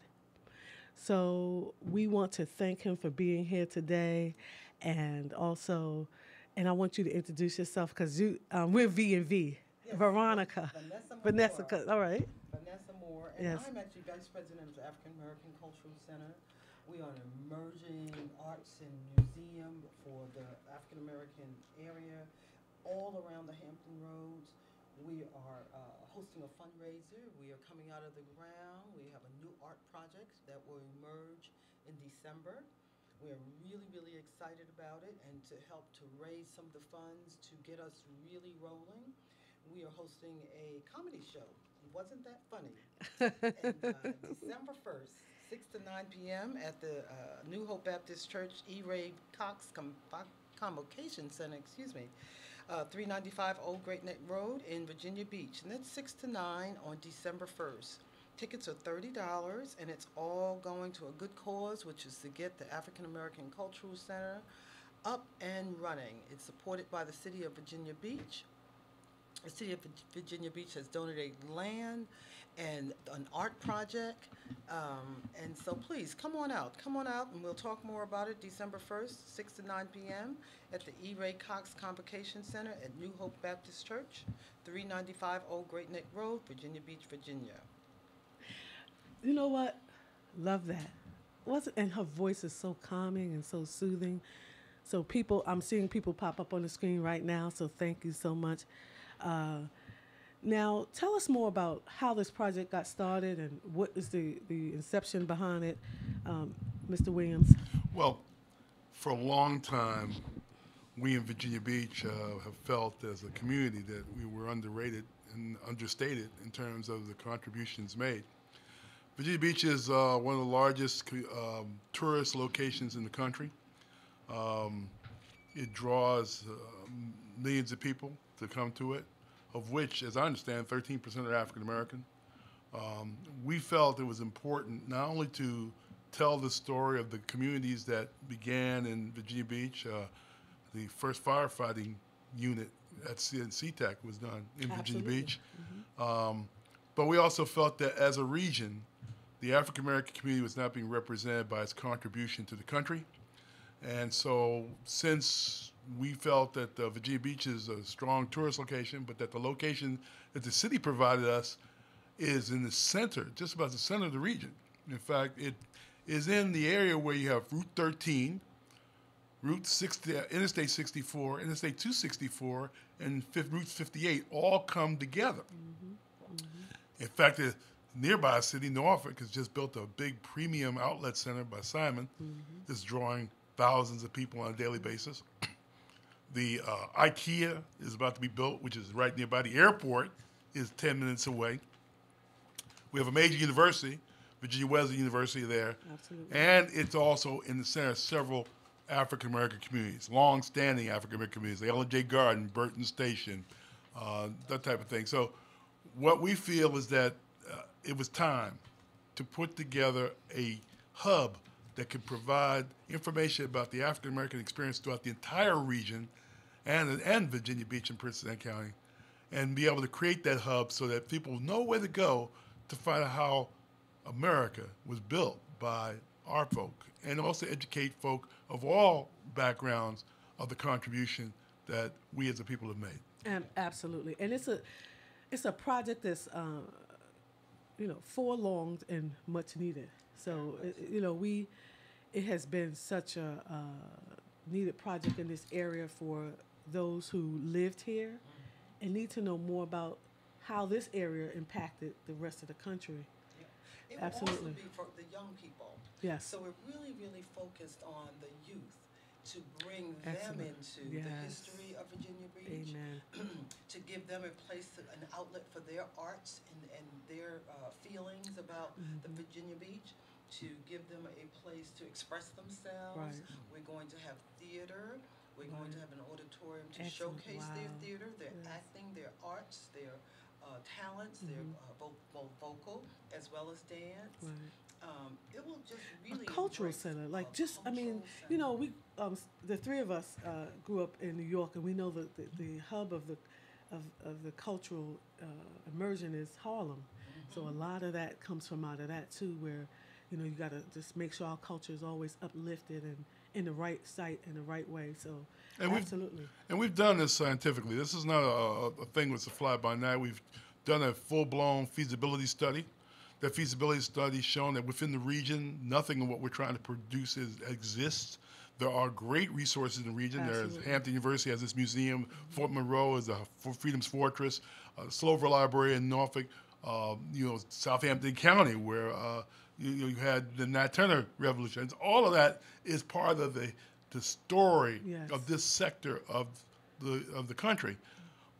Speaker 6: So we want to thank him for being here today, and also, and I want you to introduce yourself because we're V and V.
Speaker 15: Yes,
Speaker 6: Veronica. Vanessa. All right.
Speaker 15: Vanessa Moore. And
Speaker 6: Yes.
Speaker 15: I'm actually Vice President of the African American Cultural Center. We are an emerging arts and museum for the African American area all around the Hampton Roads. We are hosting a fundraiser. We are coming out of the ground. We have a new art project that will emerge in December. We're really, really excited about it, and to help to raise some of the funds to get us really rolling, we are hosting a comedy show. Wasn't that funny? And, December 1st, 6 to 9 p.m. at the New Hope Baptist Church E. Ray Cox Convocation Center, 395 Old Great Neck Road in Virginia Beach. And that's 6 to 9 on December 1st. Tickets are $30, and it's all going to a good cause, which is to get the African American Cultural Center up and running. It's supported by the City of Virginia Beach. The City of Virginia Beach has donated land and an art project. And so please, come on out, and we'll talk more about it December 1st, 6 to 9 p.m. at the E. Ray Cox Convocation Center at New Hope Baptist Church, 395 Old Great Neck Road, Virginia Beach, Virginia.
Speaker 6: You know what? Love that. And her voice is so calming and so soothing. So I'm seeing people pop up on the screen right now, so thank you so much. Now, tell us more about how this project got started and what is the inception behind it, Mr. Williams.
Speaker 16: Well, for a long time, we in Virginia Beach have felt as a community that we were underrated and understated in terms of the contributions made. Virginia Beach is one of the largest tourist locations in the country. It draws millions of people to come to it, of which, as I understand, 13% are African American. We felt it was important not only to tell the story of the communities that began in Virginia Beach. The first firefighting unit at SeaTac was done in Virginia Beach. But we also felt that as a region, the African American community was not being represented by its contribution to the country. And so since we felt that Virginia Beach is a strong tourist location, but that the location that the city provided us is in the center, just about the center of the region. In fact, it is in the area where you have Route 13, Interstate 64, Interstate 264, and Route 58 all come together. In fact, the nearby city, Norfolk, has just built a big premium outlet center by Simon that's drawing thousands of people on a daily basis. The IKEA is about to be built, which is right nearby. The airport is 10 minutes away. We have a major university, Virginia Wesleyan University there.
Speaker 6: Absolutely.
Speaker 16: And it's also in the center of several African-American communities, long-standing African-American communities, the Ellen J. Garden, Burton Station, that type of thing. So what we feel is that it was time to put together a hub that could provide information about the African-American experience throughout the entire region and Virginia Beach and Prince William County, and be able to create that hub so that people know where to go to find out how America was built by our folk, and also educate folk of all backgrounds of the contribution that we as a people have made.
Speaker 6: And absolutely. And it's a project that's forlonged and much needed. So it has been such a needed project in this area for those who lived here and need to know more about how this area impacted the rest of the country.
Speaker 15: It will
Speaker 6: Absolutely.
Speaker 15: also be for the young people.
Speaker 6: Yes.
Speaker 15: So we're really, really focused on the youth to bring them
Speaker 6: Excellent.
Speaker 15: into
Speaker 6: Yes.
Speaker 15: the history of Virginia Beach,
Speaker 6: Amen.
Speaker 15: to give them a place, an outlet for their arts and their feelings about the Virginia Beach, to give them a place to express themselves.
Speaker 6: Right.
Speaker 15: We're going to have theater. We're going to have an auditorium to
Speaker 6: Excellent.
Speaker 15: showcase their
Speaker 6: Wow.
Speaker 15: theater, their
Speaker 6: Yes.
Speaker 15: acting, their arts, their talents, their both vocal as well as dance.
Speaker 6: Right.
Speaker 15: It will just really
Speaker 6: A cultural
Speaker 15: embrace
Speaker 6: center,
Speaker 15: a
Speaker 6: like just I mean,
Speaker 15: cultural
Speaker 6: you know,
Speaker 15: center.
Speaker 6: we the three of us grew up in New York, and we know that the hub of the cultural immersion is Harlem. So a lot of that comes from out of that too, where you know you got to just make sure our culture is always uplifted and in the right site in the right way. So absolutely.
Speaker 16: We've done this scientifically. This is not a thing that's a fly by night. We've done a full-blown feasibility study. That feasibility study shown that within the region, nothing of what we're trying to produce exists. There are great resources in the region.
Speaker 6: Absolutely.
Speaker 16: There's Hampton University has this museum. Fort Monroe is the Freedom's Fortress. Slover Library in Norfolk. Southampton County, where you had the Nat Turner Revolution. All of that is part of the story
Speaker 6: Yes.
Speaker 16: of this sector of the country.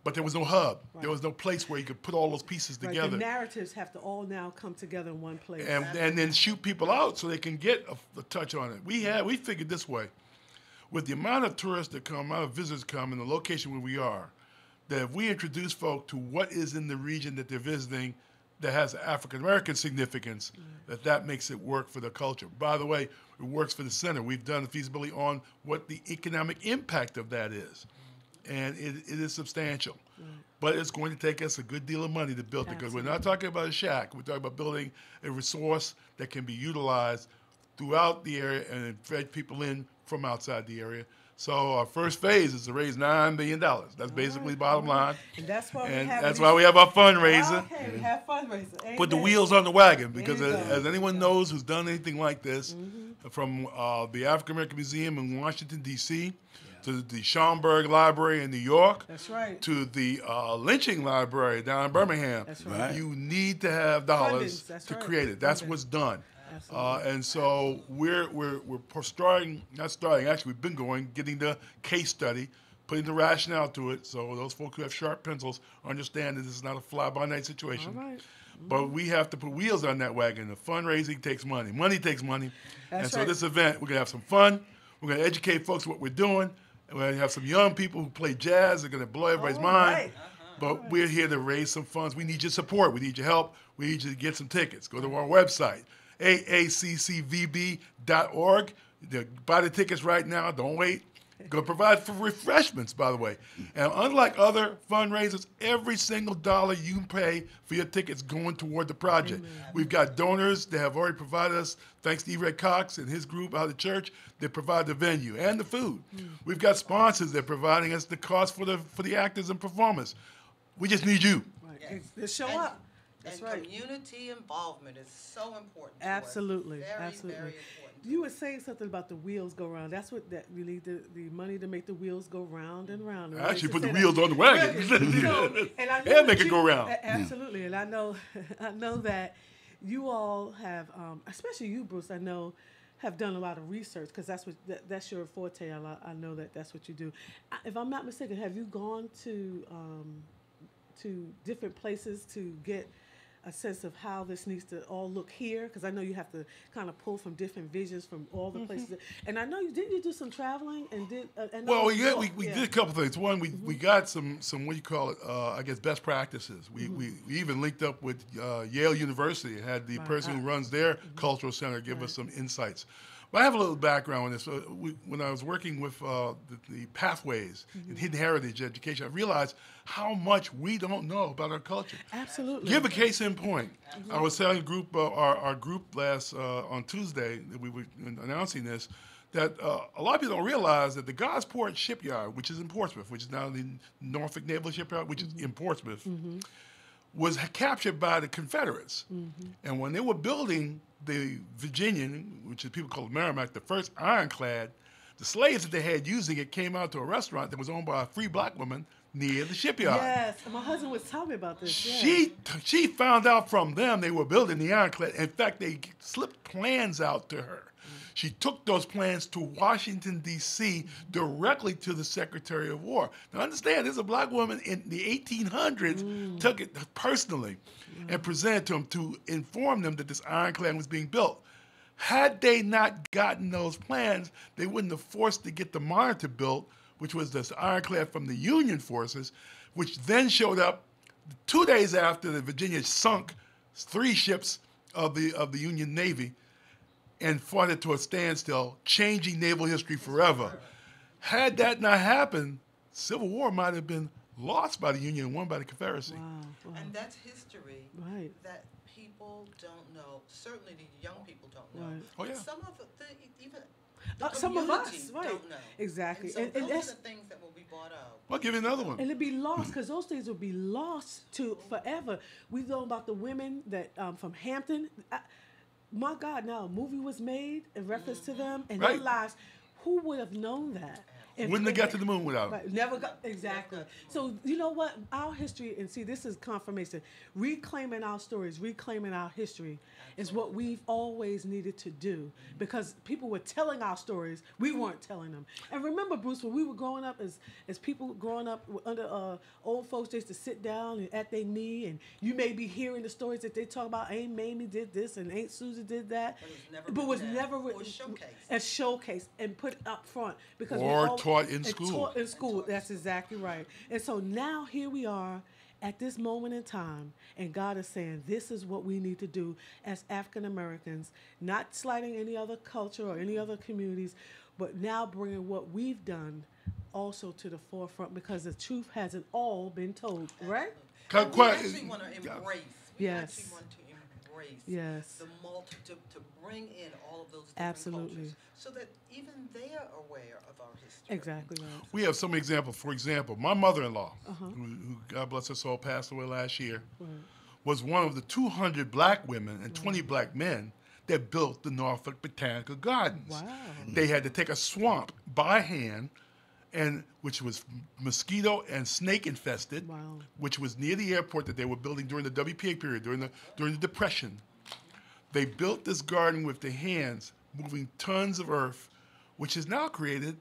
Speaker 16: But there was no hub.
Speaker 6: Right.
Speaker 16: There was no place where you could put all those pieces
Speaker 6: Right,
Speaker 16: together.
Speaker 6: the narratives have to all now come together in one place.
Speaker 16: And then shoot people out so they can get a touch on it. We figured this way. With the amount of tourists that come, amount of visitors come, and the location where we are, that if we introduce folk to what is in the region that they're visiting that has African-American significance, that makes it work for the culture. By the way, it works for the center. We've done the feasibility on what the economic impact of that is. And it is substantial. But it's going to take us a good deal of money to build it, because we're not talking about a shack. We're talking about building a resource that can be utilized throughout the area and fed people in from outside the area. So our first phase is to raise $9 billion. That's basically the bottom line.
Speaker 6: And that's why
Speaker 16: we have our fundraiser.
Speaker 6: Okay, we have fundraiser.
Speaker 16: Put the
Speaker 6: Amen.
Speaker 16: wheels on the wagon, because
Speaker 6: There you go.
Speaker 16: as anyone knows who's done anything like this, from the African American Museum in Washington, D.C., to the Schomburg Library in New York,
Speaker 6: That's right.
Speaker 16: to the Lynching Library down in Birmingham,
Speaker 6: That's right.
Speaker 16: you need to have dollars
Speaker 6: Fundings, that's
Speaker 16: to
Speaker 6: right.
Speaker 16: create it. That's
Speaker 6: Funding.
Speaker 16: what's done.
Speaker 6: Absolutely.
Speaker 16: And so we're we've been getting the case study, putting the rationale to it, so those folks who have sharp pencils understand that this is not a fly-by-night situation.
Speaker 6: All right.
Speaker 16: But we have to put wheels on that wagon. The fundraising takes money. Money takes money.
Speaker 6: That's
Speaker 16: and so
Speaker 6: right.
Speaker 16: this event, we're going to have some fun. We're going to educate folks what we're doing. And we're going to have some young people who play jazz. They're going to blow everybody's mind.
Speaker 6: Right.
Speaker 16: But we're here to raise some funds. We need your support. We need your help. We need you to get some tickets. Go to our website, aaccvb.org. Buy the tickets right now. Don't wait. Going to provide for refreshments, by the way. And unlike other fundraisers, every single dollar you pay for your tickets going toward the project. We've got donors that have already provided us, thanks to E. Red Cox and his group out of the church, they provide the venue and the food. We've got sponsors that are providing us the cost for the actors and performers. We just need you.
Speaker 6: Right. Just show up. That's
Speaker 15: and
Speaker 6: right.
Speaker 15: community involvement is so important.
Speaker 6: Absolutely.
Speaker 15: To us. Very,
Speaker 6: Absolutely.
Speaker 15: very important.
Speaker 6: You were saying something about the wheels go round. That's what you need the money to make the wheels go round and round. And
Speaker 16: Actually,
Speaker 6: to
Speaker 16: put the
Speaker 6: say
Speaker 16: wheels
Speaker 6: that-
Speaker 16: on the wagon.
Speaker 6: So, and I know
Speaker 16: And
Speaker 6: that
Speaker 16: make it go round.
Speaker 6: Absolutely, and I know that you all have, especially you, Bruce. I know have done a lot of research, because that's your forte. I know that's what you do. If I'm not mistaken, have you gone to different places to get a sense of how this needs to all look here? Because I know you have to kind of pull from different visions from all the places. And I know you do some traveling and did.
Speaker 16: Well, we did a couple things. One, we got some what do you call it? I guess best practices. We even linked up with Yale University and had the person who runs their cultural center give us some insights. But I have a little background on this. When I was working with the pathways in hidden heritage education, I realized how much we don't know about our culture.
Speaker 6: Absolutely.
Speaker 16: Give a case in point. I was telling a group, our group last on Tuesday, that we were announcing this, that a lot of people don't realize that the Gosport shipyard, which is in Portsmouth, which is now the Norfolk Naval Shipyard, which is in Portsmouth, was captured by the Confederates. And when they were building the Virginian, which is people call it Merrimack, the first ironclad, the slaves that they had using it came out to a restaurant that was owned by a free black woman near the shipyard.
Speaker 6: Yes, my husband was telling me about this. Yeah.
Speaker 16: She found out from them they were building the ironclad. In fact, they slipped plans out to her. She took those plans to Washington, D.C., directly to the Secretary of War. Now, understand, there's a black woman in the 1800s took it personally and presented to them to inform them that this ironclad was being built. Had they not gotten those plans, they wouldn't have forced to get the Monitor built, which was this ironclad from the Union forces, which then showed up 2 days after the Virginia sunk 3 ships of the Union Navy and fought it to a standstill, changing naval history forever. Had that not happened, Civil War might have been lost by the Union and won by the Confederacy.
Speaker 6: Wow.
Speaker 15: And that's history
Speaker 6: Right.
Speaker 15: that people don't know. Certainly the young people don't know.
Speaker 6: Right.
Speaker 16: Oh, yeah.
Speaker 15: Some of even the
Speaker 6: Some of us,
Speaker 15: community
Speaker 6: right.
Speaker 15: don't know.
Speaker 6: Exactly.
Speaker 15: And so
Speaker 6: And
Speaker 15: those
Speaker 6: that's-
Speaker 15: are the things that will be brought out.
Speaker 16: I'll give you another one.
Speaker 6: And it'd be lost because those things will be lost to forever. We know about the women that from Hampton. My God, now a movie was made in reference to them and their
Speaker 16: Right.
Speaker 6: lives. Who would have known that?
Speaker 16: Wouldn't have got to the moon without them.
Speaker 6: Right, never got exactly. So you know what? Our history, and see, this is confirmation. Reclaiming our stories, reclaiming our history, is what we've always needed to do. Because people were telling our stories, we weren't telling them. And remember, Bruce, when we were growing up, as people growing up under old folks, they used to sit down and at their knee, and you may be hearing the stories that they talk about. Aunt Mamie did this, and Aunt Susie did that, but was never
Speaker 15: Or showcased.
Speaker 6: as showcased and put up front because we
Speaker 16: Or
Speaker 6: all-
Speaker 16: taught in
Speaker 6: and
Speaker 16: school.
Speaker 6: Taught in school. That's exactly right. And so now here we are at this moment in time, and God is saying this is what we need to do as African Americans, not slighting any other culture or any other communities, but now bringing what we've done also to the forefront because the truth hasn't all been told, right?
Speaker 15: And we actually want to embrace. We
Speaker 6: Yes.
Speaker 15: actually want to embrace
Speaker 6: Yes.
Speaker 15: the to bring in all of those different
Speaker 6: Absolutely.
Speaker 15: cultures so that even they are aware of our history.
Speaker 6: Exactly right.
Speaker 16: We have so many examples. For example, my mother-in-law,
Speaker 6: Uh-huh.
Speaker 16: who God bless her soul, passed away last year,
Speaker 6: Right.
Speaker 16: was one of the 200 black women and 20 black men that built the Norfolk Botanical Gardens.
Speaker 6: Wow.
Speaker 16: They had to take a swamp by hand, and which was mosquito and snake infested,
Speaker 6: Wow.
Speaker 16: which was near the airport that they were building during the WPA period, during the Depression. They built this garden with their hands, moving tons of earth, which has now created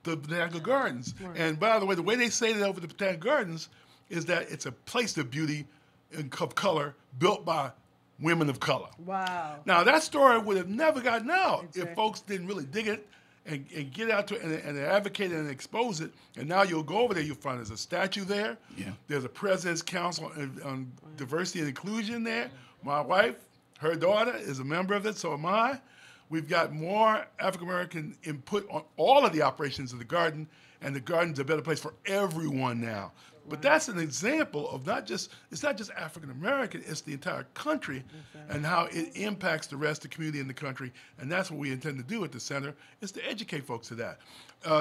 Speaker 16: the Botanical Gardens.
Speaker 6: Right.
Speaker 16: And by the way they say that over the Botanical Gardens is that it's a place of beauty and of color built by women of color.
Speaker 6: Wow.
Speaker 16: Now, that story would have never gotten out
Speaker 6: Exactly.
Speaker 16: if folks didn't really dig it and get out to it and advocate it and expose it. And now you'll go over there, you'll find there's a statue there.
Speaker 5: Yeah.
Speaker 16: There's a President's Council on Diversity and Inclusion there. My wife, her daughter, is a member of it, so am I. We've got more African-American input on all of the operations of the garden, and the garden's a better place for everyone now. But that's an example of it's not just African-American, it's the entire country and how it impacts the rest of the community in the country. And that's what we intend to do at the center, is to educate folks to that.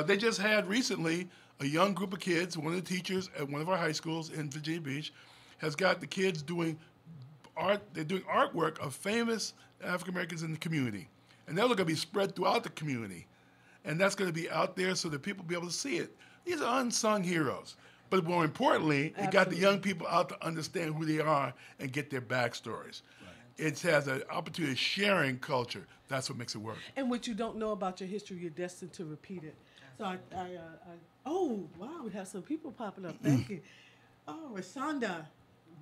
Speaker 16: They just had recently a young group of kids, one of the teachers at one of our high schools in Virginia Beach, has got the kids doing art. They're doing artwork of famous African-Americans in the community. And they're going to be spread throughout the community. And that's going to be out there so that people will be able to see it. These are unsung heroes. But more importantly, it got the young people out to understand who they are and get their backstories. Right. It has an opportunity of sharing culture. That's what makes it work.
Speaker 6: And what you don't know about your history, you're destined to repeat it. So oh, wow, we have some people popping up. Thank you. Oh, Rashonda.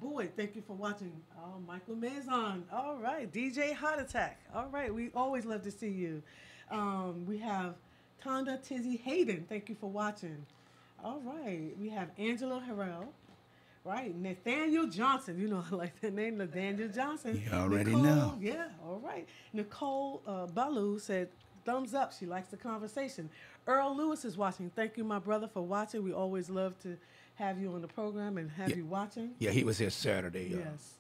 Speaker 6: Boy, thank you for watching. Oh, Michael Mazon. All right. DJ Heart Attack. All right. We always love to see you. We have Tonda Tizzy Hayden. Thank you for watching. All right. We have Angela Harrell. Right. Nathaniel Johnson. You know, I like that name, Nathaniel Johnson.
Speaker 5: You already
Speaker 6: Nicole,
Speaker 5: know.
Speaker 6: Yeah. All right. Nicole Balu said, thumbs up. She likes the conversation. Earl Lewis is watching. Thank you, my brother, for watching. We always love to have you on the program and have you watching.
Speaker 5: Yeah, he was here Saturday.
Speaker 6: Yes.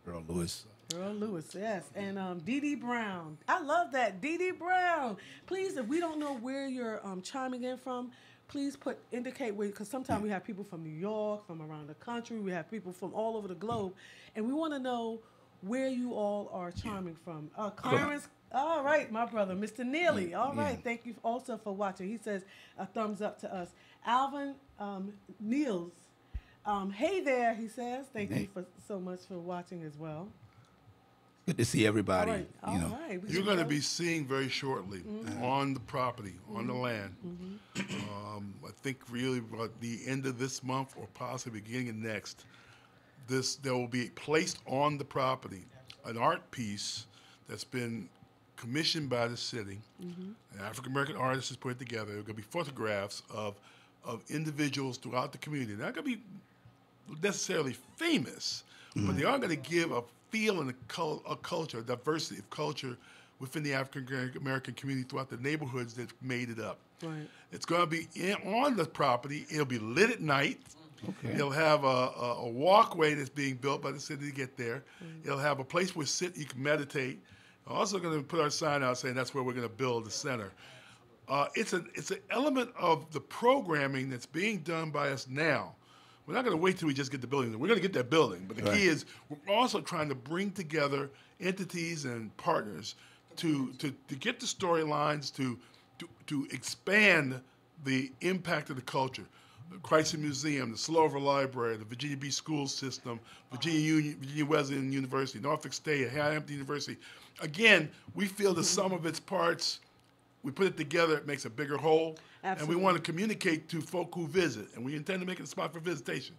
Speaker 5: Earl Lewis.
Speaker 6: Earl Lewis, yes. And Dee Dee Brown. I love that. Dee Dee Brown. Please, if we don't know where you're chiming in from, please indicate where, because sometimes we have people from New York, from around the country. We have people from all over the globe. And we want to know where you all are chiming from. Clarence, all right, my brother, Mr. Neely. All right, thank you also for watching. He says a thumbs up to us. Alvin Niels, hey there, he says. Thank you so much for watching as well.
Speaker 5: Good to see everybody.
Speaker 6: All right.
Speaker 5: You know.
Speaker 6: All right. We
Speaker 16: You're
Speaker 6: should
Speaker 16: going to
Speaker 6: go.
Speaker 16: be seeing very shortly on the property, on the land. I think really about the end of this month or possibly beginning of next, there will be placed on the property an art piece that's been commissioned by the city. An African American artist has put it together. There are going to be photographs of individuals throughout the community. They're not going to be necessarily famous, but they are going to give a feel and a culture, a diversity of culture within the African American community throughout the neighborhoods that made it up.
Speaker 6: Right.
Speaker 16: It's going to be on the property. It'll be lit at night.
Speaker 5: Okay.
Speaker 16: It'll have a walkway that's being built by the city to get there. It'll have a place where you can meditate. We're also going to put our sign out saying that's where we're going to build the center. It's an element of the programming that's being done by us now. We're not going to wait till we just get the building. We're going to get that building. But the key is we're also trying to bring together entities and partners to get the storylines, to expand the impact of the culture. The Chrysler Museum, the Slover Library, the Virginia Beach School System, Virginia Wesleyan University, Norfolk State, Hampton University. Again, we feel the sum of its parts. We put it together, it makes a bigger whole.
Speaker 6: Absolutely.
Speaker 16: And we want to communicate to folk who visit, and we intend to make it a spot for visitation,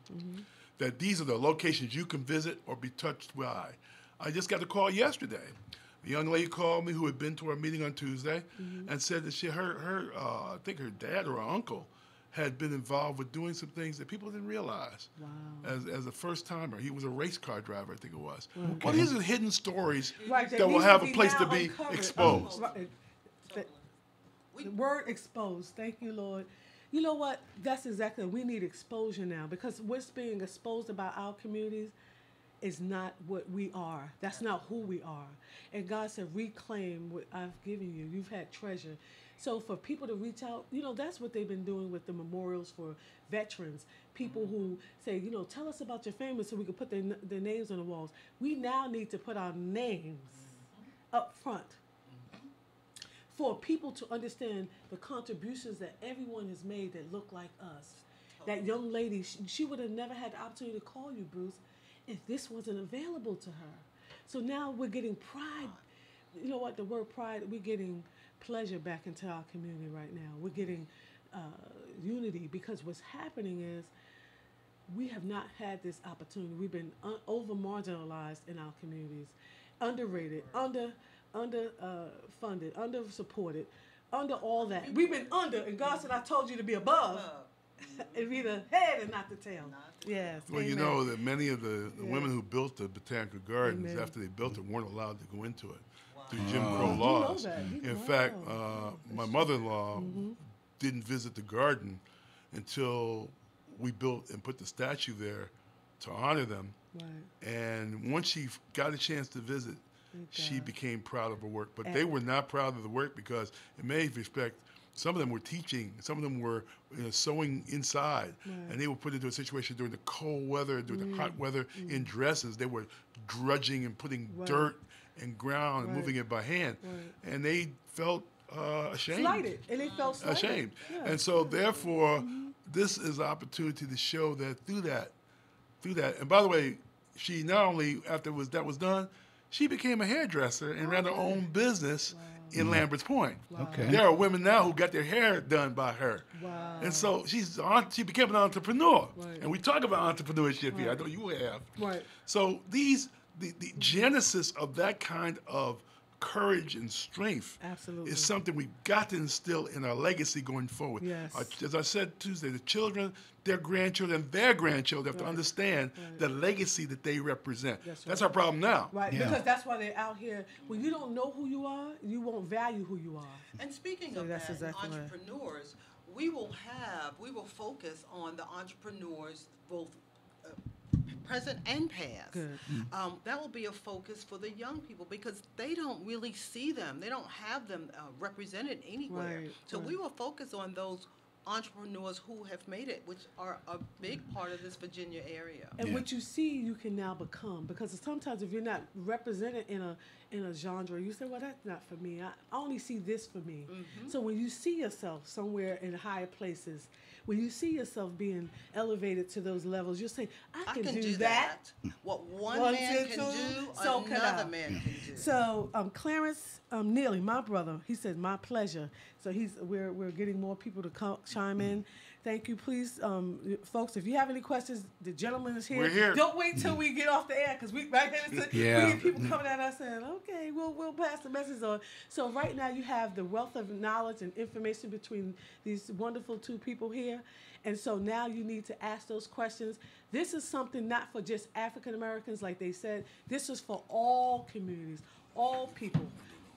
Speaker 16: that these are the locations you can visit or be touched by. I just got a call yesterday. A young lady called me who had been to our meeting on Tuesday and said that I think her dad or her uncle had been involved with doing some things that people didn't realize.
Speaker 6: Wow.
Speaker 16: As a first-timer. He was a race car driver, I think it was.
Speaker 6: Okay.
Speaker 16: Well, these are hidden stories
Speaker 6: Right,
Speaker 16: that will have a place to
Speaker 6: now
Speaker 16: be
Speaker 6: uncovered.
Speaker 16: exposed.
Speaker 6: Right. The word exposed. Thank you, Lord. You know what? That's exactly. We need exposure now because what's being exposed about our communities is not what we are. That's not who we are. And God said, reclaim what I've given you. You've had treasure. So for people to reach out, that's what they've been doing with the memorials for veterans. People who say, tell us about your family so we can put their names on the walls. We now need to put our names up front for people to understand the contributions that everyone has made that look like us. That young lady, she would have never had the opportunity to call you, Bruce, if this wasn't available to her. So now we're getting pride. You know what, the word pride, we're getting pleasure back into our community right now. We're getting unity because what's happening is we have not had this opportunity. We've been over-marginalized in our communities, underrated, funded, under-supported, under all that. We've been under, and God said, I told you to be above. And be the head and not the tail. Yes.
Speaker 16: Well,
Speaker 6: amen.
Speaker 16: you know that many of the women who built the Botanical Gardens,
Speaker 6: Amen.
Speaker 16: after they built it, weren't allowed to go into it through Jim Crow laws. In fact, my mother-in-law didn't visit the garden until we built and put the statue there to honor them.
Speaker 6: Right.
Speaker 16: And once she got a chance to visit, she became proud of her work. But they were not proud of the work because, in many respects, some of them were teaching, some of them were sewing inside, and they were put into a situation during the cold weather, during the hot weather, in dresses. They were drudging and putting dirt and ground and moving it by hand, and they felt ashamed.
Speaker 6: Slighted, and they felt slighted.
Speaker 16: Ashamed.
Speaker 6: Yeah.
Speaker 16: And so, therefore, this is an opportunity to show that through that. And by the way, she not only, after that was done, she became a hairdresser and ran her own business in Lambert's Point.
Speaker 5: Okay.
Speaker 16: There are women now who got their hair done by her.
Speaker 6: Wow.
Speaker 16: And so she became an entrepreneur.
Speaker 6: Right.
Speaker 16: And we talk about entrepreneurship here. I know you have.
Speaker 6: Right.
Speaker 16: So the genesis of that kind of courage and strength
Speaker 6: Absolutely.
Speaker 16: is something we've got to instill in our legacy going forward.
Speaker 6: Yes.
Speaker 16: As I said Tuesday, the children, their grandchildren have to understand the legacy that they represent. That's our problem now.
Speaker 6: Right, because that's why they're out here. When you don't know who you are, you won't value who you are.
Speaker 15: And speaking
Speaker 6: So
Speaker 15: of
Speaker 6: that's
Speaker 15: that,
Speaker 6: exactly right.
Speaker 15: entrepreneurs, we will focus on the entrepreneurs, both present and past.
Speaker 6: Good.
Speaker 15: That will be a focus for the young people because they don't really see them. They don't have them represented anywhere.
Speaker 6: Right,
Speaker 15: So
Speaker 6: right.
Speaker 15: we will focus on those entrepreneurs who have made it, which are a big part of this Virginia area.
Speaker 6: And what you see, you can now become. Because sometimes if you're not represented in a genre, you say, well, that's not for me. I only see this for me. So when you see yourself somewhere in higher places, when you see yourself being elevated to those levels, you're saying, I can do that.
Speaker 15: What one man can do,
Speaker 6: so can
Speaker 15: another
Speaker 6: I.
Speaker 15: man can do.
Speaker 6: So Clarence Neely, my brother, he said, my pleasure. So we're getting more people to chime in. Thank you. Please, folks, if you have any questions, the gentleman is here.
Speaker 16: We're here.
Speaker 6: Don't wait till we get off the air, because we get people coming at us saying, okay, we'll pass the message on. So right now you have the wealth of knowledge and information between these wonderful two people here. And so now you need to ask those questions. This is something not for just African Americans, like they said. This is for all communities, all people.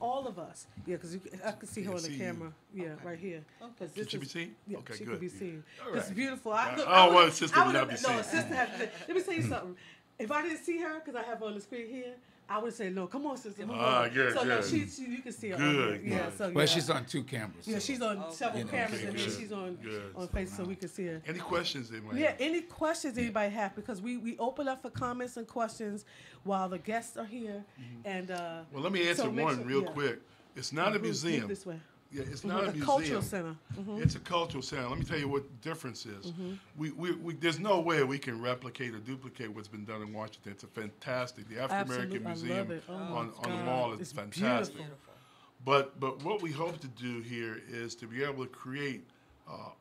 Speaker 6: All of us. Yeah, because I can see her on the camera. Yeah, right here.
Speaker 15: Okay.
Speaker 16: Can she be seen?
Speaker 6: Yeah,
Speaker 16: Okay,
Speaker 6: she
Speaker 16: good.
Speaker 6: can be seen.
Speaker 16: All right.
Speaker 6: It's beautiful.
Speaker 16: Well, a sister would not be seen.
Speaker 6: No, a sister has to. Let me tell you something. If I didn't see her, because I have her on the screen here, I would say, no, come on, sister. Move over.
Speaker 16: Good,
Speaker 6: so,
Speaker 16: good.
Speaker 6: no, you can see her.
Speaker 16: Good,
Speaker 6: Yeah,
Speaker 16: good.
Speaker 6: so, yeah.
Speaker 5: Well, she's on 2 cameras.
Speaker 6: Yeah, she's on several cameras, and then
Speaker 16: good,
Speaker 6: she's on
Speaker 16: good.
Speaker 6: Facebook, so we can see her.
Speaker 16: Any questions they might
Speaker 6: Yeah,
Speaker 16: have?
Speaker 6: any questions anybody have? Because we open up for comments and questions while the guests are here. And
Speaker 16: Well, let me answer one real quick. It's not a museum.
Speaker 6: This way.
Speaker 16: Yeah, it's not a museum.
Speaker 6: Cultural center.
Speaker 16: It's a cultural center. Let me tell you what the difference is. We there's no way we can replicate or duplicate what's been done in Washington. It's a fantastic. The African American Museum on the mall is fantastic.
Speaker 6: Beautiful.
Speaker 16: But what we hope to do here is to be able to create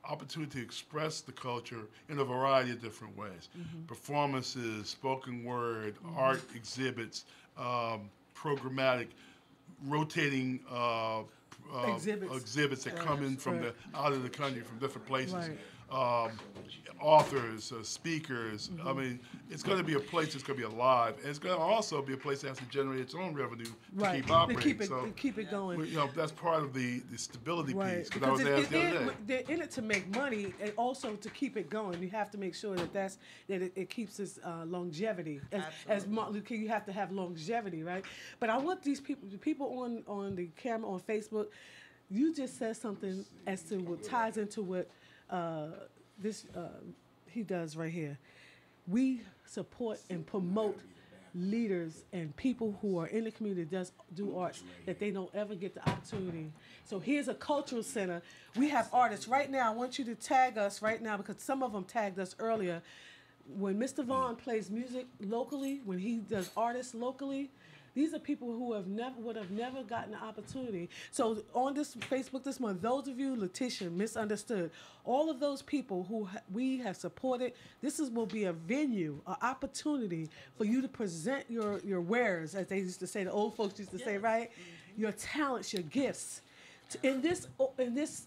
Speaker 16: opportunity to express the culture in a variety of different ways. Performances, spoken word, art exhibits, programmatic, rotating exhibits that come in from out of the country, from different places. Authors, speakers. I mean, it's going to be a place that's going to be alive, and it's going to also be a place that has to generate its own revenue to keep operating.
Speaker 6: To keep it going.
Speaker 16: You know, that's part of the stability piece.
Speaker 6: Because
Speaker 16: I was asked the other day.
Speaker 6: they're in it to make money, and also to keep it going. You have to make sure that it keeps its longevity. As Martin Luther King, you have to have longevity, right? But I want these people on the camera on Facebook. You just said something as to what ties into what he does right here. We support and promote leaders and people who are in the community that do arts that they don't ever get the opportunity. So here's a cultural center. We have artists right now. I want you to tag us right now, because some of them tagged us earlier. When Mr. Vaughn plays music locally, when he does artists locally, these are people who would have never gotten the opportunity. So on this Facebook this month, those of you, Letitia, Misunderstood, all of those people who we have supported, will be a venue, an opportunity for you to present your wares, as they used to say, the old folks used to say, right? Your talents, your gifts, in this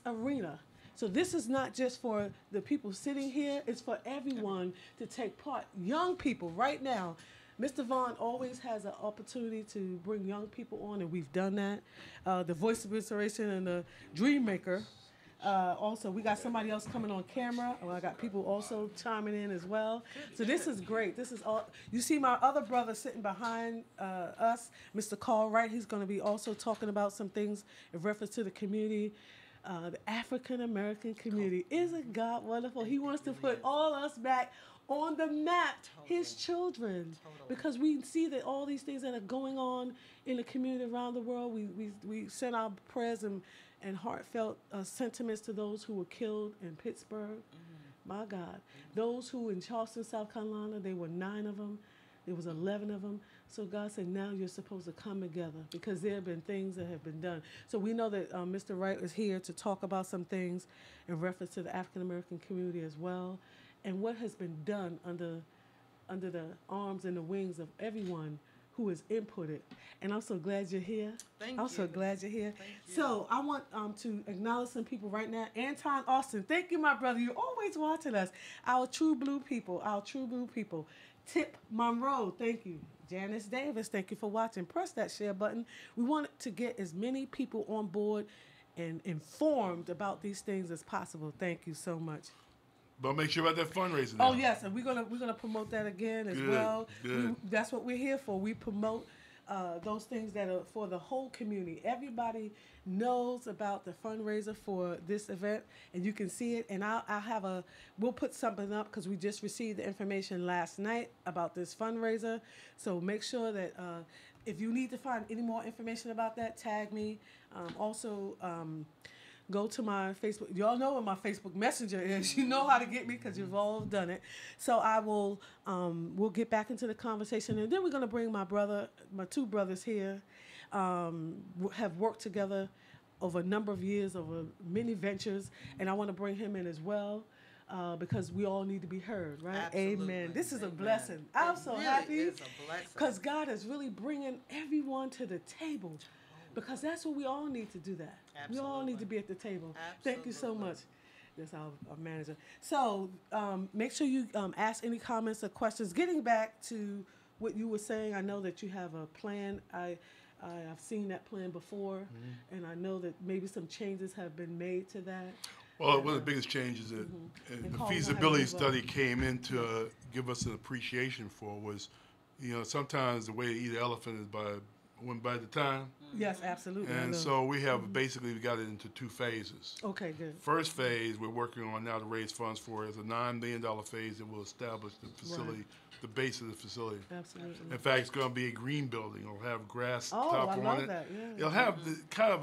Speaker 6: arena. So this is not just for the people sitting here, it's for everyone to take part. Young people right now. Mr. Vaughn always has an opportunity to bring young people on, and we've done that. The Voice of Inspiration and the Dream Maker. Also, we got somebody else coming on camera. I got people also chiming in as well. So this is great. This is all. You see my other brother sitting behind us, Mr. Carl Wright. He's going to be also talking about some things in reference to the community. The African American community. Isn't God wonderful? He wants to put all us back on the map, his children, because we see that all these things that are going on in the community around the world, we send our prayers and heartfelt sentiments to those who were killed in Pittsburgh. My God. Those who in Charleston, South Carolina, there were 9 of them. There was 11 of them. So God said, now you're supposed to come together, because there have been things that have been done. So we know that Mr. Wright is here to talk about some things in reference to the African American community as well, and what has been done under the arms and the wings of everyone who has inputted. And I'm so glad you're here. I'm so glad you're here. So I want to acknowledge some people right now. Anton Austin, thank you, my brother. You're always watching us. Our true blue people. Tip Monroe, thank you. Janice Davis, thank you for watching. Press that share button. We want to get as many people on board and informed about these things as possible. Thank you so much.
Speaker 16: But make sure about that fundraising.
Speaker 6: Oh yes, and we're gonna promote that again as well.
Speaker 16: Good.
Speaker 6: That's what we're here for. We promote those things that are for the whole community. Everybody knows about the fundraiser for this event, and you can see it. And we'll put something up because we just received the information last night about this fundraiser. So make sure that if you need to find any more information about that, tag me. Also, go to my Facebook. Y'all know what my Facebook Messenger is. You know how to get me because you've all done it. So I will, we'll get back into the conversation, and then we're gonna bring my two brothers here, have worked together over a number of years, over many ventures, and I want to bring him in as well. Because we all need to be heard, right?
Speaker 15: Absolutely.
Speaker 6: Amen. This is a blessing. I'm so
Speaker 15: really
Speaker 6: happy
Speaker 15: is a blessing.
Speaker 6: because God is really bringing everyone to the table, because that's what we all need to do. That we all need to be at the table. Thank you so much. That's our manager. So make sure you ask any comments or questions. Getting back to what you were saying, I know that you have a plan. I've seen that plan before, and I know that maybe some changes have been made to that.
Speaker 16: Well, one of the biggest changes that the feasibility study came in to give us an appreciation for was, sometimes the way to eat an elephant is by one bite at a time.
Speaker 6: Yes, absolutely.
Speaker 16: And so we have basically got it into 2 phases.
Speaker 6: Okay, good.
Speaker 16: First phase we're working on now to raise funds for is a $9 million phase that will establish the facility, the base of the facility.
Speaker 6: Absolutely.
Speaker 16: In fact, it's going to be a green building. It'll have grass
Speaker 6: Oh,
Speaker 16: top
Speaker 6: I
Speaker 16: on
Speaker 6: love
Speaker 16: it.
Speaker 6: that, yeah.
Speaker 16: It'll have the, kind of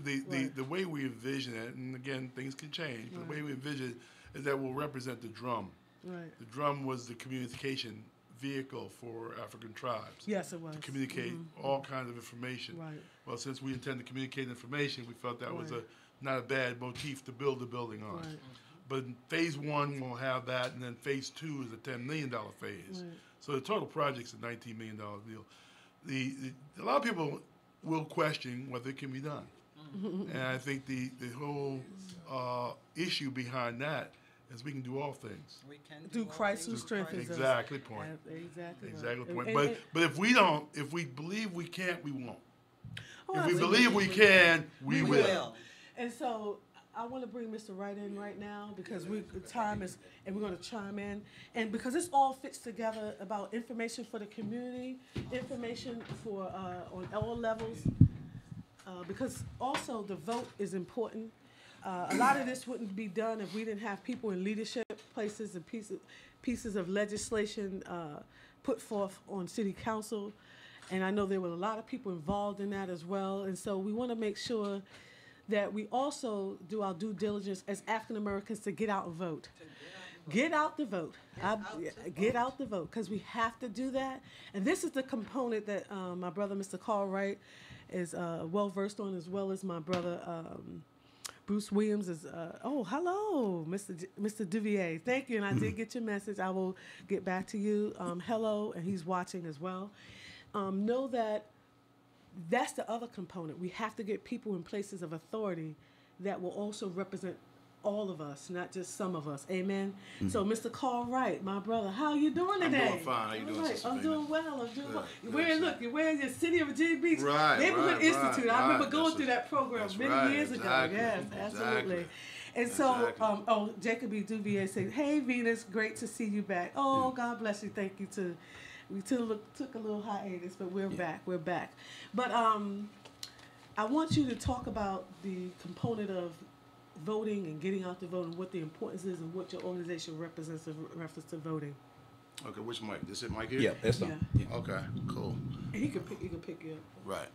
Speaker 16: the way we envision it, and again, things can change, but the way we envision it is that will represent the drum.
Speaker 6: Right.
Speaker 16: The drum was the communication vehicle for African tribes.
Speaker 6: Yes, it was.
Speaker 16: To communicate all kinds of information.
Speaker 6: Right.
Speaker 16: Well, since we intend to communicate information, we felt that was not a bad motif to build the building on. Right. But phase 1 will have that, and then phase 2 is a $10 million phase. Right. So the total project's a $19 million deal. A lot of people will question whether it can be done. And I think the whole issue behind that is we can do all things.
Speaker 15: We can
Speaker 6: do Christ who strengthens us.
Speaker 16: Exactly point.
Speaker 6: Exactly
Speaker 16: point.
Speaker 6: And
Speaker 16: But if we believe we can't, we won't.
Speaker 6: Oh,
Speaker 16: if we believe we can, we will.
Speaker 6: And so I want to bring Mr. Wright in right now because time is, and we're going to chime in, and because this all fits together about information for the community, information for on all levels, because also the vote is important. A lot of this wouldn't be done if we didn't have people in leadership places and pieces of legislation put forth on city council. And I know there were a lot of people involved in that as well. And so we want to make sure that we also do our due diligence as African Americans to get out and vote. Get out the vote. Get out the vote, because we have to do that. And this is the component that my brother, Mr. Carl Wright, is well versed on, as well as my brother, Bruce Williams is, hello, Mr. Duvier. Thank you, and I did get your message. I will get back to you. Hello, and he's watching as well. Know that that's the other component. We have to get people in places of authority that will also represent all of us, not just some of us. Amen. So, Mr. Carl Wright, my brother, how are you doing today?
Speaker 17: I'm doing fine. How you doing, Sister
Speaker 6: I'm
Speaker 17: Vina?
Speaker 6: doing well. I'm doing well.
Speaker 17: Good,
Speaker 6: You're wearing your City of Virginia Beach
Speaker 17: right,
Speaker 6: Neighborhood Institute. I remember going
Speaker 17: That's
Speaker 6: through that program many years ago. Yes, absolutely. And so, Jacob B. Duvier said, "Hey, Venus, great to see you back." Oh, God bless you. Thank you too. We took a little hiatus, but we're back. We're back. But I want you to talk about the component of voting and getting out the vote, and what the importance is, and what your organization represents in reference to voting.
Speaker 17: Okay, which mic? This it mic here?
Speaker 5: Yeah, that's on.
Speaker 17: Yeah. Okay, cool.
Speaker 6: And he can pick you up.
Speaker 17: Right.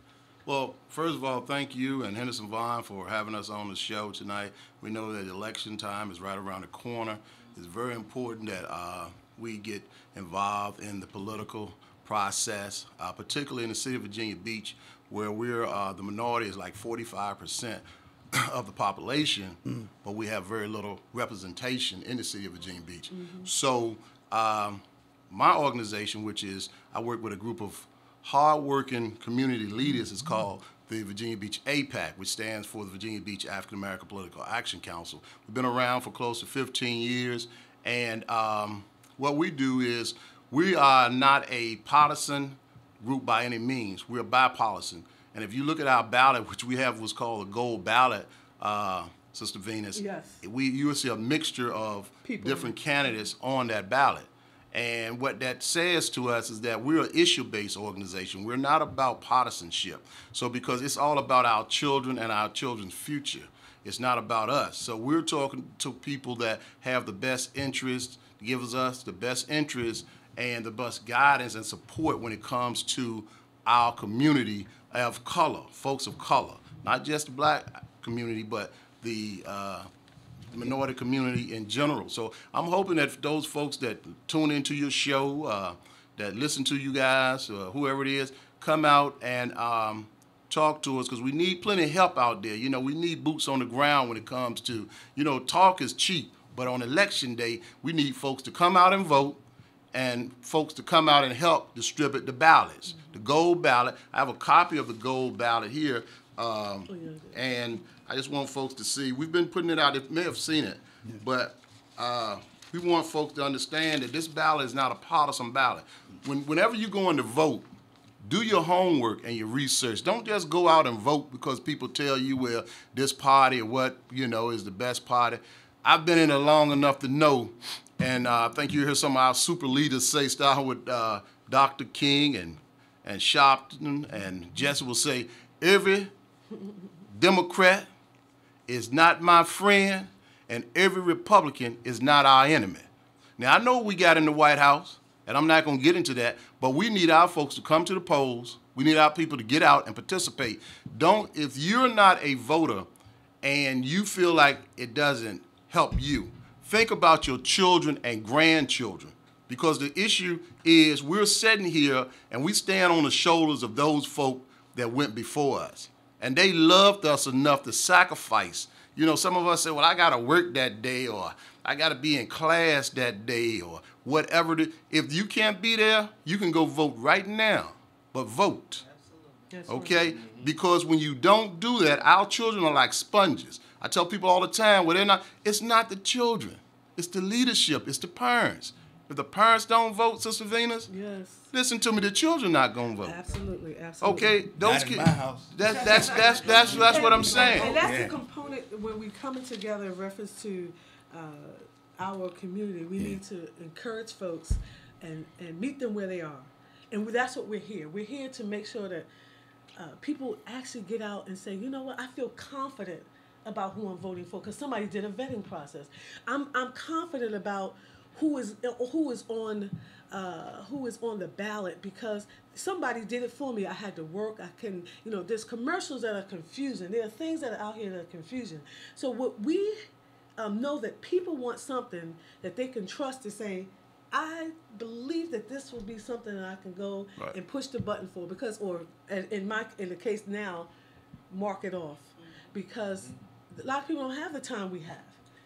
Speaker 17: Well, first of all, thank you and Henderson Vaughn for having us on the show tonight. We know that election time is right around the corner. It's very important that we get involved in the political process, particularly in the city of Virginia Beach, where we're the minority is like 45% of the population, but we have very little representation in the city of Virginia Beach. So my organization, which is, I work with a group of hard-working community leaders, is called the Virginia Beach APAC, which stands for the Virginia Beach African American Political Action Council. We've been around for close to 15 years, and what we do is, we are not a partisan group by any means. We're bipartisan. And if you look at our ballot, which we have what's called a gold ballot, Sister Venus, you will see a mixture of different candidates on that ballot. And what that says to us is that we're an issue-based organization. We're not about partisanship. So because it's all about our children and our children's future, it's not about us. So we're talking to people that have the best interest, gives us the best interest and the best guidance and support when it comes to our community of color, folks of color, not just the black community, but the minority community in general. So I'm hoping that those folks that tune into your show, that listen to you guys, whoever it is, come out and talk to us, because we need plenty of help out there. You know, we need boots on the ground when it comes to, you know, talk is cheap, but on election day, we need folks to come out and vote and folks to come out and help distribute the ballots, the gold ballot. I have a copy of the gold ballot here, and I just want folks to see. We've been putting it out. They may have seen it, but we want folks to understand that this ballot is not a partisan ballot. Whenever you go in to vote, do your homework and your research. Don't just go out and vote because people tell you, well, this party or what, you know, is the best party. I've been in it long enough to know, and I think you hear some of our super leaders say, starting with Dr. King and Sharpton, and Jesse will say, every Democrat is not my friend, and every Republican is not our enemy. Now, I know we got in the White House, and I'm not going to get into that, but we need our folks to come to the polls. We need our people to get out and participate. If you're not a voter and you feel like it doesn't help you, think about your children and grandchildren, because the issue is we're sitting here and we stand on the shoulders of those folk that went before us. And they loved us enough to sacrifice. You know, some of us say, well, I got to work that day, or I got to be in class that day, or whatever. If you can't be there, you can go vote right now, but vote. Okay? Because when you don't do that, our children are like sponges. I tell people all the time, well, it's not the children. It's the leadership. It's the parents. If the parents don't vote, Sister Venus, listen to me, the children not going to vote.
Speaker 6: Absolutely.
Speaker 17: Okay? Those
Speaker 5: Not in my house.
Speaker 17: That's what I'm saying.
Speaker 6: And that's the component when we coming together in reference to our community. We need to encourage folks and meet them where they are. And that's what we're here. We're here to make sure that people actually get out and say, you know what, I feel confident about who I'm voting for because somebody did a vetting process. I'm confident about who is on the ballot because somebody did it for me. I had to work. I can, you know, there's commercials that are confusing. There are things that are out here that are confusing. So what we know that people want something that they can trust to say, I believe that this will be something that I can go and push the button for because, or in the case now, mark it off because a lot of people don't have the time we have.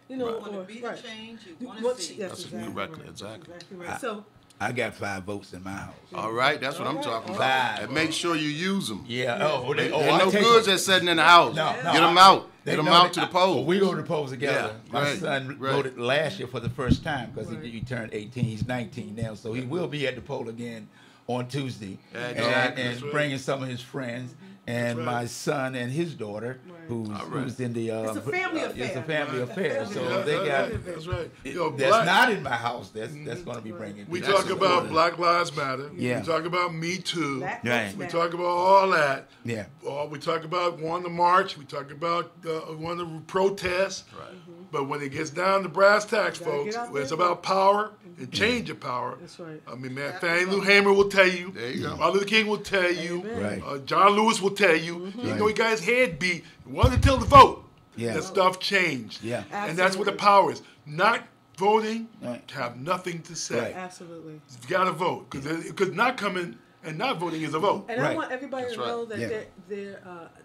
Speaker 6: You know,
Speaker 15: you want to be the change you want to see.
Speaker 17: That's exactly
Speaker 6: right. So
Speaker 5: I got 5 votes in my house.
Speaker 17: All right, that's what I'm talking about. And make sure you use them.
Speaker 5: Yeah.
Speaker 17: They're no good just sitting in the house.
Speaker 5: No.
Speaker 17: Get them out. Get them out to the polls.
Speaker 5: Well, we go to the polls together.
Speaker 17: Yeah,
Speaker 5: My son voted last year for the first time because he turned 18. He's 19 now, so he will be at the poll again on Tuesday and bringing some of his friends. And my son and his daughter, who's in the
Speaker 6: it's a family affair.
Speaker 5: It's a family affair. So they got
Speaker 16: that's right.
Speaker 5: That's not in my house. That's going to be bringing.
Speaker 16: We talk about Black Lives Matter.
Speaker 5: Yeah.
Speaker 16: We talk about Me Too.
Speaker 5: Right.
Speaker 16: We talk about all that.
Speaker 5: Yeah.
Speaker 16: We talk about wanting to march. We talk about wanting to protest.
Speaker 17: Right.
Speaker 16: But when it gets down to brass tacks, folks, it's about power and change of power.
Speaker 6: That's right.
Speaker 16: I mean, man, Fannie Lou Hamer will tell you.
Speaker 17: There you go.
Speaker 16: Martin Luther King will tell you.
Speaker 5: Right.
Speaker 16: John Lewis will tell you. Even though he got his head beat, it wasn't until the vote that stuff changed.
Speaker 5: Yeah.
Speaker 16: And that's what the power is. Not voting to have nothing to say.
Speaker 6: Right. Absolutely.
Speaker 16: You got to vote because not coming and not voting is a vote.
Speaker 6: And I want everybody to know that their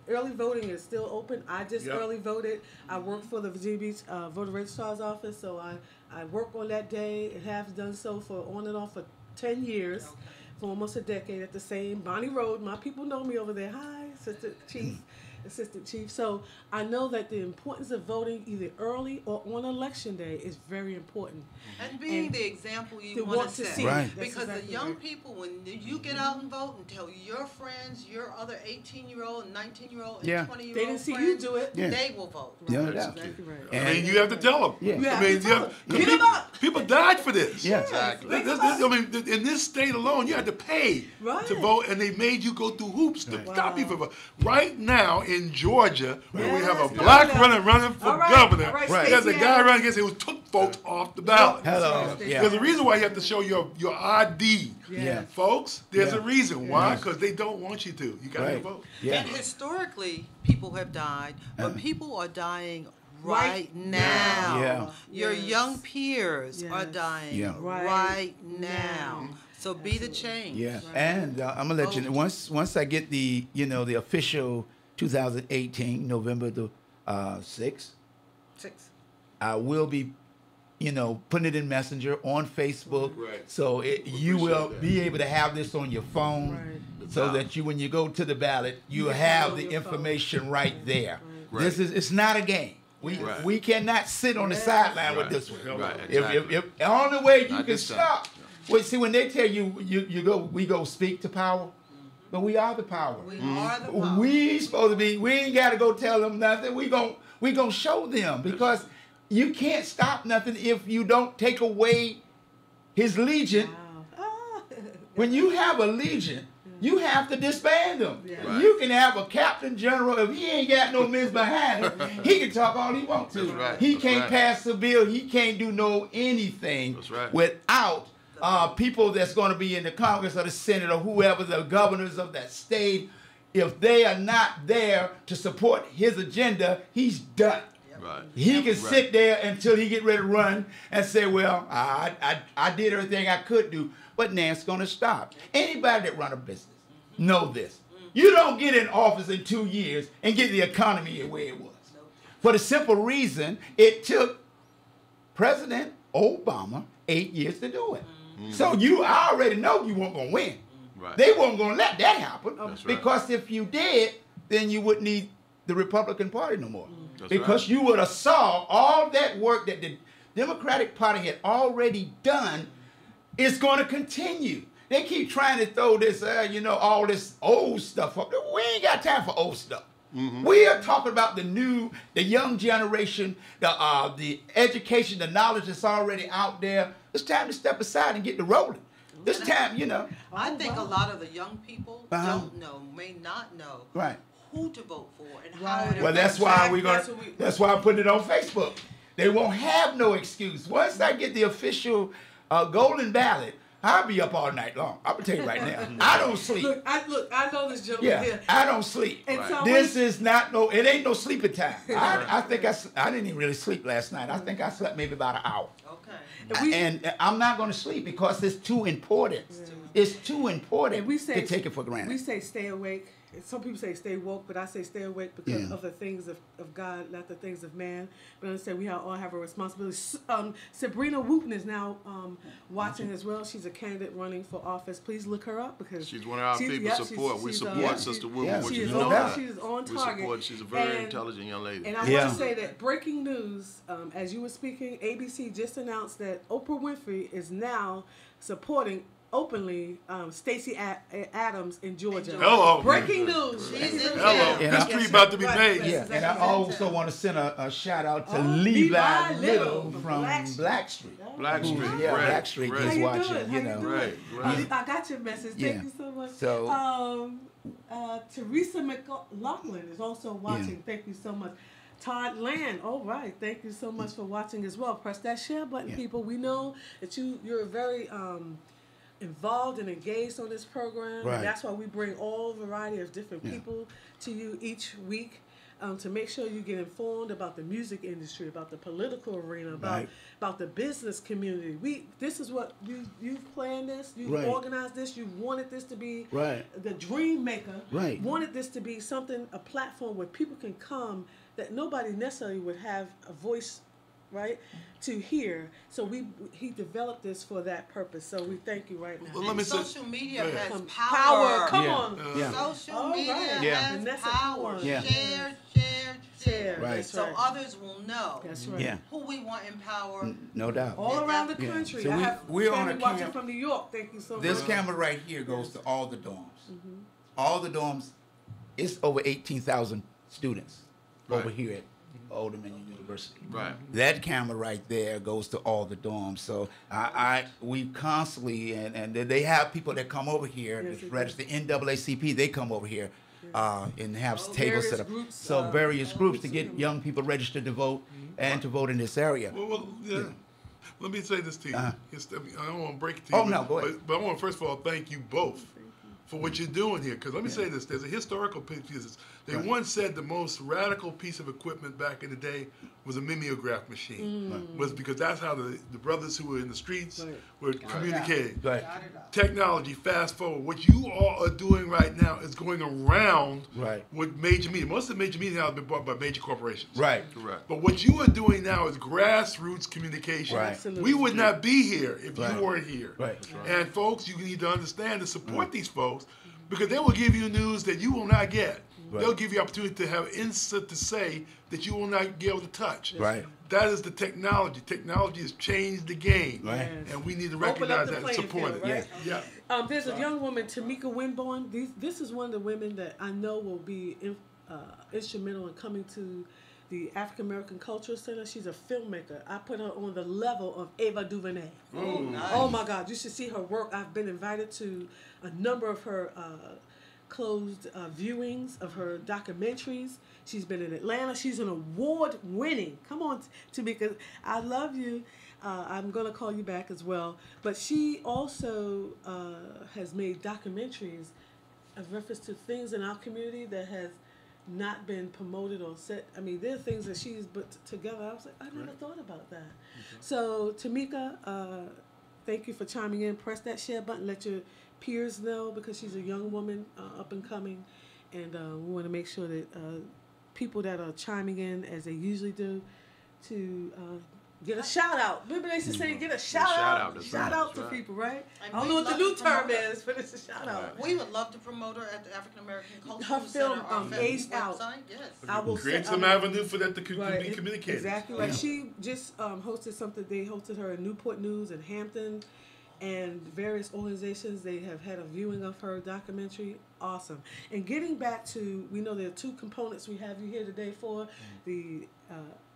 Speaker 6: early voting is still open. I just early voted. I work for the Virginia Beach Voter Registrar's Office, so I work on that day and have done so for on and off for 10 years, for almost a decade at the same Bonnie Road. My people know me over there. Hi, Assistant Chief. So I know that the importance of voting either early or on election day is very important.
Speaker 15: And being the example you want to set.
Speaker 5: Right.
Speaker 15: Because the young people, when you get out and vote and tell your friends, your other 18-year-old, 19-year-old, and 20-year-old
Speaker 6: they didn't see
Speaker 15: friends,
Speaker 6: you do it.
Speaker 15: they will vote.
Speaker 5: Yeah.
Speaker 6: That's exactly right.
Speaker 16: I mean, you have to tell them.
Speaker 5: Yeah.
Speaker 16: I mean,
Speaker 6: get them up.
Speaker 16: People died for this.
Speaker 5: Yeah.
Speaker 17: Exactly.
Speaker 16: I mean, in this state alone, you had to pay to vote, and they made you go through hoops to stop you from voting. Right now in Georgia, where we have a black running for governor, there's a guy running against him who took votes off the ballot.
Speaker 5: Hello.
Speaker 16: There's a reason why you have to show your ID, folks. There's a reason why, because they don't want you to. You got to vote.
Speaker 15: And historically, people have died, but people are dying right now.
Speaker 5: Yeah.
Speaker 15: Your young peers are dying right now. So be the change.
Speaker 5: Yeah, and I'm gonna let you know once I get the the official 2018 November the 6th, I will be putting it in Messenger on Facebook, so you will be able to have this on your phone, so that when you go to the ballot, you have the information right there. It's not a game. We cannot sit on the sideline with this one. If the only way you can stop. Well, see, when they tell you we go speak to power, but we are the power.
Speaker 15: We are the power.
Speaker 5: We supposed to be. We ain't got to go tell them nothing. We gonna show them, because you can't stop nothing if you don't take away his legion. When you have a legion, you have to disband them. You can have a captain general. If he ain't got no men behind him, he can talk all he wants to. He can't pass a bill. He can't do anything without people that's going to be in the Congress or the Senate or whoever, the governors of that state. If they are not there to support his agenda, he's done. He can sit there until he get ready to run and say, well, I did everything I could do. But now it's going to stop. Anybody that run a business know this. You don't get in office in 2 years and get the economy the way it was. For the simple reason, it took President Obama 8 years to do it. So I already know you weren't going to win. They weren't going to let that happen. Because if you did, then you wouldn't need the Republican Party no more. Because you would have saw all that work that the Democratic Party had already done is going to continue. They keep trying to throw this, all this old stuff up there. We ain't got time for old stuff. We are talking about the young generation, the education, the knowledge that's already out there. It's time to step aside and get to rolling. This time,
Speaker 15: I think a lot of the young people may not know who to vote for and how to
Speaker 5: vote. Well, that's why I'm putting it on Facebook. They won't have no excuse. Once I get the official golden ballot, I'll be up all night long. I'm gonna tell you right now. I don't sleep.
Speaker 6: Look, I know this gentleman here.
Speaker 5: I don't sleep.
Speaker 6: And so
Speaker 5: this is not it ain't no sleeping time. I think I didn't even really sleep last night. I think I slept maybe about an hour. Okay. And I'm not gonna sleep because it's too important. It's too important to take it for granted.
Speaker 6: We say stay awake. Some people say stay woke, but I say stay awake because of the things of God, not the things of man. But I understand we all have a responsibility. Sabrina Wooten is now watching as well. She's a candidate running for office. Please look her up because
Speaker 17: she's one of our people support. We support Sister Wooten.
Speaker 6: She is on target.
Speaker 17: She's a very intelligent young lady.
Speaker 6: And I want to say that breaking news, as you were speaking, ABC just announced that Oprah Winfrey is now supporting openly Stacey Adams in Georgia.
Speaker 16: Hello.
Speaker 6: Breaking news.
Speaker 16: Hello. History about to be made.
Speaker 5: And I also want to send a shout out to Levi Little from Blackstreet. Blackstreet is watching.
Speaker 6: Right. I got your message. Thank you so much. So, Teresa McLaughlin is also watching. Thank you so much. Todd Land, all right. Thank you so much for watching as well. Press that share button, people. We know that you're very involved and engaged on this program. And that's why we bring all variety of different people to you each week to make sure you get informed about the music industry, about the political arena, about the business community. This is what you've planned this, you've organized this, you wanted this to be the dream maker, wanted this to be something, a platform where people can come that nobody necessarily would have a voice to hear. So he developed this for that purpose. So we thank you right now.
Speaker 15: Well, let me social media has power.
Speaker 6: Come on.
Speaker 15: Social media has power. Share.
Speaker 5: Right.
Speaker 15: So others will know who we want in power.
Speaker 5: No doubt.
Speaker 6: All around the country.
Speaker 5: So
Speaker 6: I have
Speaker 5: we're on
Speaker 6: family watching from New York. Thank you so much.
Speaker 5: This camera right here goes to all the dorms. All the dorms. It's over 18,000 students over here at Old Dominion University.
Speaker 17: Right.
Speaker 5: That camera right there goes to all the dorms. So we constantly, and they have people that come over here,
Speaker 6: Yes,
Speaker 5: to
Speaker 6: they
Speaker 5: register, NAACP, they come over here and have tables
Speaker 6: various
Speaker 5: set up.
Speaker 6: groups,
Speaker 5: So various groups to get young people registered to vote and to vote in this area.
Speaker 16: Well, yeah. Let me say this to you. I don't want to break it to you.
Speaker 5: Oh, no, go ahead.
Speaker 16: But I want to first of all thank you both for what you're doing here. Because let me say this: there's a historical piece. They once said the most radical piece of equipment back in the day was a mimeograph machine. Was because that's how the brothers who were in the streets were communicating.
Speaker 5: Right.
Speaker 16: Technology. Fast forward. What you all are doing right now is going around with major media. Most of the major media now have been bought by major corporations.
Speaker 5: Right.
Speaker 17: Correct.
Speaker 16: But what you are doing now is grassroots communication.
Speaker 5: Right.
Speaker 6: Absolutely.
Speaker 16: We would not be here if
Speaker 5: Right.
Speaker 16: you weren't here.
Speaker 5: Right.
Speaker 16: And folks, you need to understand and support these folks because they will give you news that you will not get.
Speaker 5: Right.
Speaker 16: They'll give you opportunity to have insight to say that you will not be able to touch.
Speaker 5: Right.
Speaker 16: That is the technology. Technology has changed the game.
Speaker 5: Right.
Speaker 16: And we need to
Speaker 6: Open up
Speaker 16: recognize
Speaker 6: the
Speaker 16: that and
Speaker 6: playing
Speaker 16: support
Speaker 6: field,
Speaker 16: it.
Speaker 6: right?
Speaker 16: Yeah.
Speaker 6: There's a young woman, Tamika Winborn. This is one of the women that I know will be instrumental in coming to the African American Cultural Center. She's a filmmaker. I put her on the level of Ava DuVernay.
Speaker 15: Oh, nice.
Speaker 6: Oh my God, you should see her work. I've been invited to a number of her closed viewings of her documentaries. She's been in Atlanta. She's an award-winning. Come on, Tamika, I love you. I'm going to call you back as well. But she also has made documentaries of reference to things in our community that has not been promoted or set. I mean, there are things that she's put together. I was like, I never thought about that. So, Tamika, thank you for chiming in. Press that share button. Let your peers know because she's a young woman, up and coming. And we want to make sure that people that are chiming in, as they usually do, to get a shout out. Remember they used to say get a shout out. Shout out to people, right? I don't know what the new term is, but it's a shout out.
Speaker 15: We would love to promote her at the African American Cultural
Speaker 6: Her film,
Speaker 15: Center. Our
Speaker 6: Aged Out.
Speaker 15: website. Yes.
Speaker 6: I will
Speaker 16: Create
Speaker 6: say-
Speaker 16: some avenue for that to be
Speaker 6: Right,
Speaker 16: communicated.
Speaker 6: Exactly right. She just hosted something. They hosted her in Newport News and Hampton, and various organizations. They have had a viewing of her documentary. Awesome. And getting back to, we know there are two components we have you here today for, the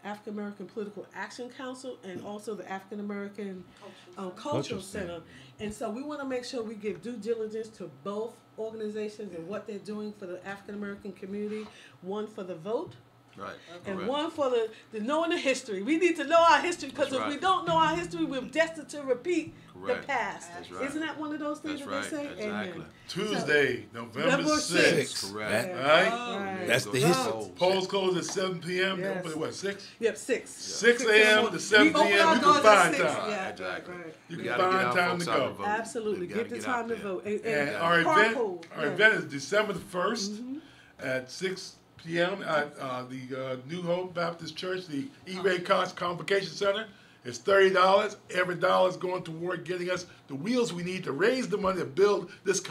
Speaker 6: African American Political Action Council and also the African American Cultural Center. And so we want to make sure we give due diligence to both organizations and what they're doing for the African American community. One for the vote.
Speaker 17: Right.
Speaker 6: And
Speaker 17: Correct.
Speaker 6: one for the knowing the history. We need to know our history because
Speaker 17: That's
Speaker 6: if we
Speaker 17: right.
Speaker 6: don't know our history, we're destined to repeat
Speaker 17: Correct.
Speaker 6: the past.
Speaker 17: That's right.
Speaker 6: Isn't that one of those things
Speaker 17: That's
Speaker 6: that
Speaker 17: right.
Speaker 6: they say?
Speaker 17: Exactly.
Speaker 6: Amen.
Speaker 16: Tuesday, November 6th.
Speaker 17: Correct.
Speaker 16: Right?
Speaker 5: That's the history.
Speaker 16: Polls close at 7 p.m.
Speaker 6: Yes.
Speaker 16: They open at what, 6?
Speaker 6: Yep, 6.
Speaker 16: 6 a.m. to 7
Speaker 6: We open
Speaker 16: p.m.
Speaker 6: our
Speaker 16: You
Speaker 6: doors
Speaker 16: can
Speaker 6: at
Speaker 16: find
Speaker 6: 6.
Speaker 16: time.
Speaker 6: Yeah,
Speaker 17: Exactly.
Speaker 6: right.
Speaker 16: You
Speaker 17: We
Speaker 16: can
Speaker 17: gotta get
Speaker 16: find
Speaker 17: our
Speaker 16: time
Speaker 17: folks
Speaker 16: to
Speaker 17: out
Speaker 16: go.
Speaker 17: to vote.
Speaker 6: Absolutely.
Speaker 17: We gotta
Speaker 6: Get the
Speaker 17: get
Speaker 6: time
Speaker 17: out
Speaker 6: to
Speaker 17: there.
Speaker 6: vote.
Speaker 16: And our
Speaker 6: carpool.
Speaker 16: event is December the 1st at 6 p.m. at the New Hope Baptist Church, the E-Ray Cox Convocation Center. It's $30. Every dollar is going toward getting us the wheels we need to raise the money to build this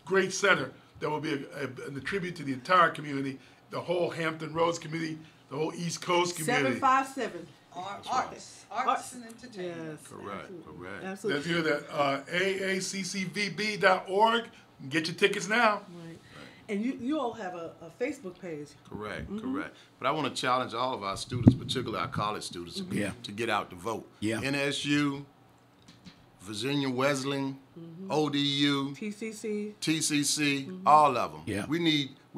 Speaker 16: great center that will be a tribute to the entire community, the whole Hampton Roads community, the whole East Coast community.
Speaker 6: 757.
Speaker 15: Arts and entertainment.
Speaker 6: Yes.
Speaker 17: Correct. Correct.
Speaker 6: Absolutely.
Speaker 16: Let's hear that. AACCVB.org. Get your tickets now.
Speaker 6: Right. And you all have a Facebook page.
Speaker 17: Correct, correct. But I want to challenge all of our students, particularly our college students, to get out to vote.
Speaker 5: Yeah.
Speaker 17: NSU, Virginia Wesleyan, ODU, TCC, all of them.
Speaker 5: Yeah.
Speaker 17: We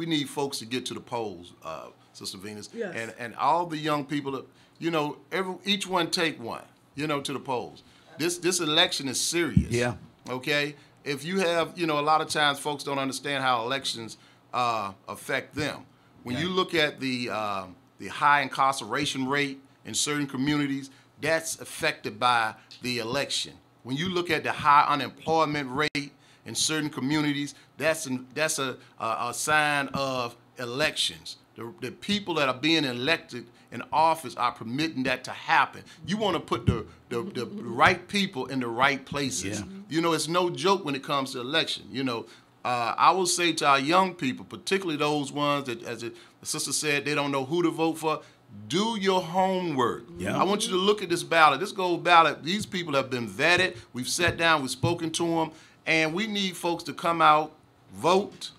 Speaker 17: need folks to get to the polls, Sister Venus.
Speaker 6: Yes.
Speaker 17: And all the young people, each one take one, to the polls. This election is serious.
Speaker 5: Yeah.
Speaker 17: Okay? If you have, a lot of times folks don't understand how elections affect them. When you look at the high incarceration rate in certain communities, that's affected by the election. When you look at the high unemployment rate in certain communities, that's a sign of elections. The people that are being elected in office are permitting that to happen. You want to put the right people in the right places.
Speaker 5: Yeah.
Speaker 17: It's no joke when it comes to election. I will say to our young people, particularly those ones that, as the sister said, they don't know who to vote for, do your homework.
Speaker 5: Yeah.
Speaker 17: I want you to look at this ballot. This gold ballot, these people have been vetted. We've sat down, we've spoken to them, and we need folks to come out, vote,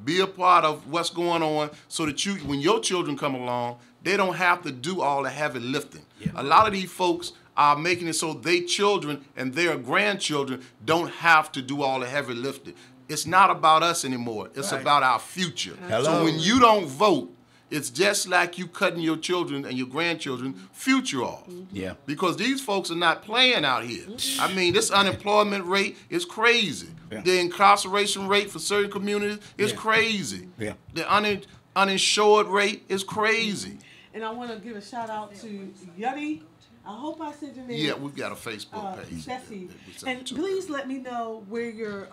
Speaker 17: be a part of what's going on so that when your children come along, they don't have to do all the heavy lifting. A lot of these folks are making it so their children and their grandchildren don't have to do all the heavy lifting. It's not about us anymore. It's about our future. So when you don't vote, it's just like you cutting your children and your grandchildren future off.
Speaker 5: Yeah.
Speaker 17: Because these folks are not playing out here. I mean, this unemployment rate is crazy.
Speaker 5: Yeah.
Speaker 17: The incarceration rate for certain communities is crazy.
Speaker 5: Yeah.
Speaker 17: The uninsured rate is crazy.
Speaker 6: And I want to give a shout out to Yuddy. I hope I said your name.
Speaker 17: Yeah, we've got a Facebook page.
Speaker 6: Bessie. And please let me know where you're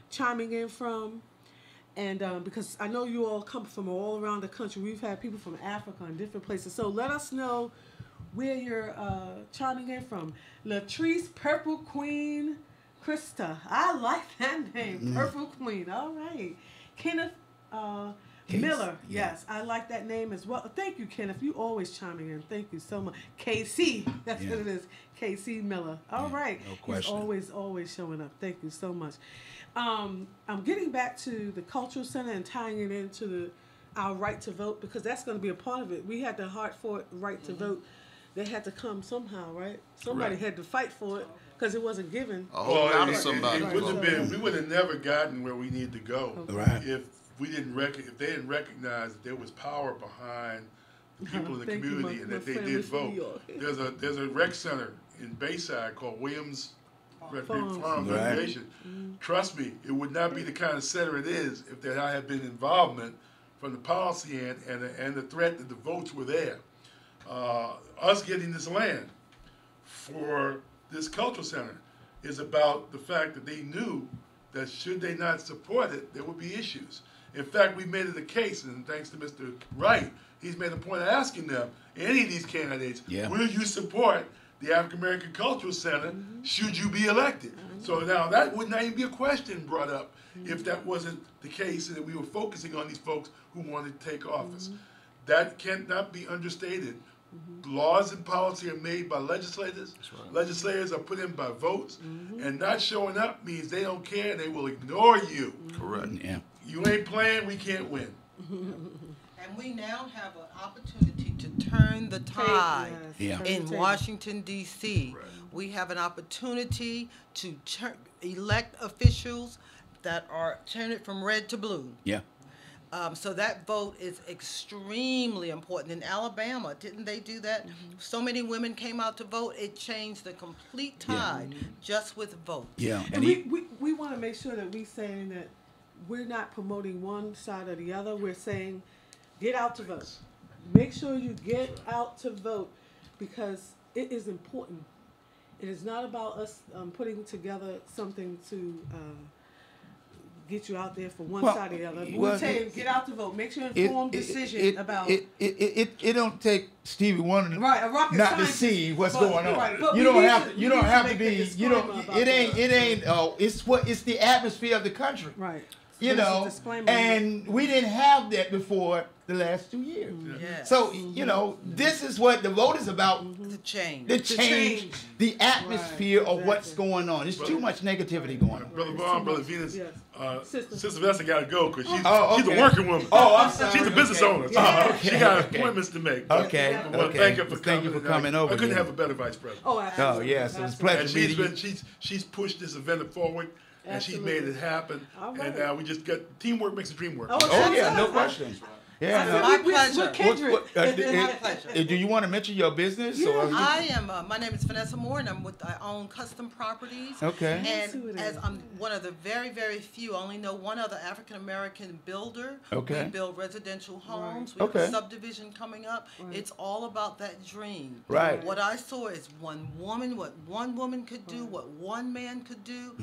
Speaker 6: chiming in from. And because I know you all come from all around the country. We've had people from Africa and different places. So let us know where you're chiming in from. Latrice Purple Queen Krista. I like that name. Purple Queen. All right. Kenneth Miller. Yes, I like that name as well. Thank you, Kenneth. You always chiming in. Thank you so much. KC. That's what it is. KC Miller. All right.
Speaker 5: No question.
Speaker 6: He's always showing up. Thank you so much. I'm getting back to the Cultural Center and tying it into our right to vote, because that's going to be a part of it. We had the hard-fought right to vote. They had to come somehow, right? Somebody had to fight for it because it wasn't given.
Speaker 17: A whole lot of somebody.
Speaker 16: It wouldn't have been. We would have never gotten where we need to go.
Speaker 5: Right.
Speaker 16: If we didn't if they didn't recognize that there was power behind the people in the community and that they did vote. There's a rec center in Bayside called Williams Farm Recreation. Trust me, it would not be the kind of center it is if there had been involvement from the policy end and the threat that the votes were there. Us getting this land for this cultural center is about the fact that they knew that should they not support it, there would be issues. In fact, we made it a case, and thanks to Mr. Wright, he's made a point of asking them, any of these candidates, will you support the African American Cultural Center should you be elected? So now that would not even be a question brought up if that wasn't the case and that we were focusing on these folks who wanted to take office. That cannot be understated. Laws and policy are made by legislators. Legislators are put in by votes, and not showing up means they don't care and they will ignore you.
Speaker 17: Correct.
Speaker 5: Yeah.
Speaker 16: You ain't playing, we can't win.
Speaker 15: And we now have an opportunity to turn the tide in Washington, D.C. We have an opportunity to elect officials that are turn it from red to blue.
Speaker 5: Yeah.
Speaker 15: So that vote is extremely important. In Alabama, didn't they do that? So many women came out to vote. It changed the complete tide just with votes.
Speaker 5: Yeah.
Speaker 6: And we want to make sure that we're saying that we're not promoting one side or the other. We're saying get out to vote. Make sure you get out to vote because it is important. It is not about us putting together something to get you out there for one side or the other. We're saying get out to vote. Make sure informed decision about
Speaker 5: it don't take Stevie Wonder
Speaker 6: a rocket
Speaker 5: not to see what's going on. You don't have to be. You don't. It ain't. It's the atmosphere of the country.
Speaker 6: Right.
Speaker 5: You know, and we didn't have that before the last 2 years. So, you know, this is what the vote is about.
Speaker 15: The change.
Speaker 5: The atmosphere of what's going on. There's too much negativity going on.
Speaker 16: Brother Vaughn, Brother Venus, Sister Vanessa got to go because she's
Speaker 5: okay.
Speaker 16: a working woman.
Speaker 5: Oh, I'm sorry.
Speaker 16: She's a business owner. She got appointments to make.
Speaker 5: Okay.
Speaker 16: I want to thank her for
Speaker 5: Thank you for coming over.
Speaker 16: I couldn't have a better vice president.
Speaker 6: Oh, absolutely.
Speaker 5: Oh, yes. It was a pleasure meeting you.
Speaker 16: She's pushed this event forward. And she's made it happen. And now we just got teamwork makes the dream work.
Speaker 5: Oh yeah, no question. Yeah,
Speaker 15: my pleasure.
Speaker 5: My pleasure. Do you want to mention your business? Or
Speaker 15: I am. My name is Vanessa Moore, and I own custom properties.
Speaker 5: Okay.
Speaker 15: And as I'm one of the very, very few, I only know one other African American builder.
Speaker 5: Okay.
Speaker 15: We build residential homes. We have a subdivision coming up. It's all about that dream.
Speaker 5: Right.
Speaker 15: What I saw is what one woman could do, what one man could do,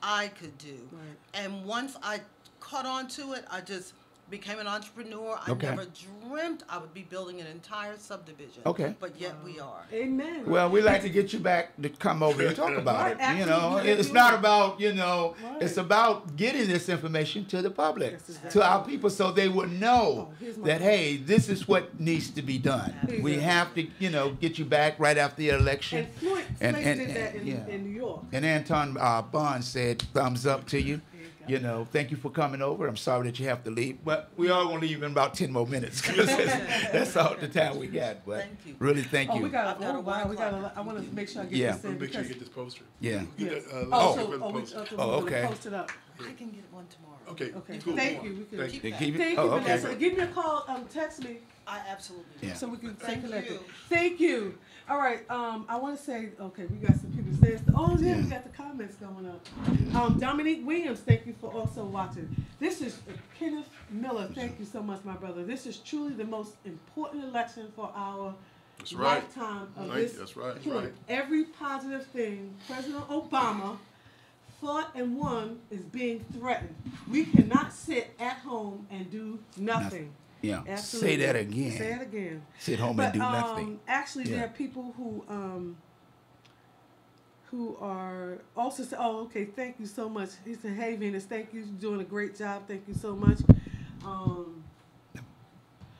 Speaker 15: I could do. Right. And once I caught on to it, I just became an entrepreneur. I never dreamt I would be building an entire subdivision.
Speaker 5: Okay.
Speaker 15: But yet we are.
Speaker 6: Amen.
Speaker 5: Well, we like to get you back to come over and talk about it. You know, it's not about, you know, it's about getting this information to the public, to our people, so they would know that, hey, this is what needs to be done. We have to, you know, get you back right after the election.
Speaker 6: And Floyd did that in New York.
Speaker 5: And Anton Bond said, thumbs up to you. You know, thank you for coming over. I'm sorry that you have to leave, but we are going to leave in about 10 more minutes because that's all the time we got. But
Speaker 15: Thank you.
Speaker 5: really, thank you.
Speaker 6: We got a wow. We got a. I want to make sure I get
Speaker 5: Yeah.
Speaker 6: this in.
Speaker 16: Make sure you
Speaker 6: because-
Speaker 16: get this poster.
Speaker 5: Yeah.
Speaker 6: Yes.
Speaker 16: We're
Speaker 5: okay.
Speaker 6: Post it up.
Speaker 15: I can get one tomorrow.
Speaker 16: Okay.
Speaker 6: Okay.
Speaker 16: Cool.
Speaker 6: Thank you. We can
Speaker 16: Thank
Speaker 6: keep
Speaker 16: you.
Speaker 6: that.
Speaker 5: Keep it-
Speaker 6: Thank
Speaker 5: oh,
Speaker 6: you,
Speaker 5: okay.
Speaker 6: Vanessa. Give me a call. Text me.
Speaker 15: I absolutely
Speaker 5: Yeah.
Speaker 6: So we can stay
Speaker 15: Thank
Speaker 6: connected.
Speaker 15: you.
Speaker 6: Thank you. All right. I want to say, okay, we got some people saying, oh yeah, we got the comments going up. Dominique Williams, thank you for also watching. This is Kenneth Miller. Thank you so much, my brother. This is truly the most important election for our
Speaker 17: That's right.
Speaker 6: lifetime of
Speaker 17: Thank
Speaker 6: this.
Speaker 17: you. That's right. That's
Speaker 6: Look,
Speaker 17: right.
Speaker 6: every positive thing President Obama fought and won is being threatened. We cannot sit at home and do nothing.
Speaker 5: Yeah.
Speaker 6: Absolutely.
Speaker 5: Say that again.
Speaker 6: Say it again.
Speaker 5: Sit home
Speaker 6: But,
Speaker 5: and do nothing.
Speaker 6: Actually,
Speaker 5: Yeah.
Speaker 6: there are people who are also say, "Oh, okay, thank you so much." He said, "Hey, Venus, thank you, you're doing a great job. Thank you so much."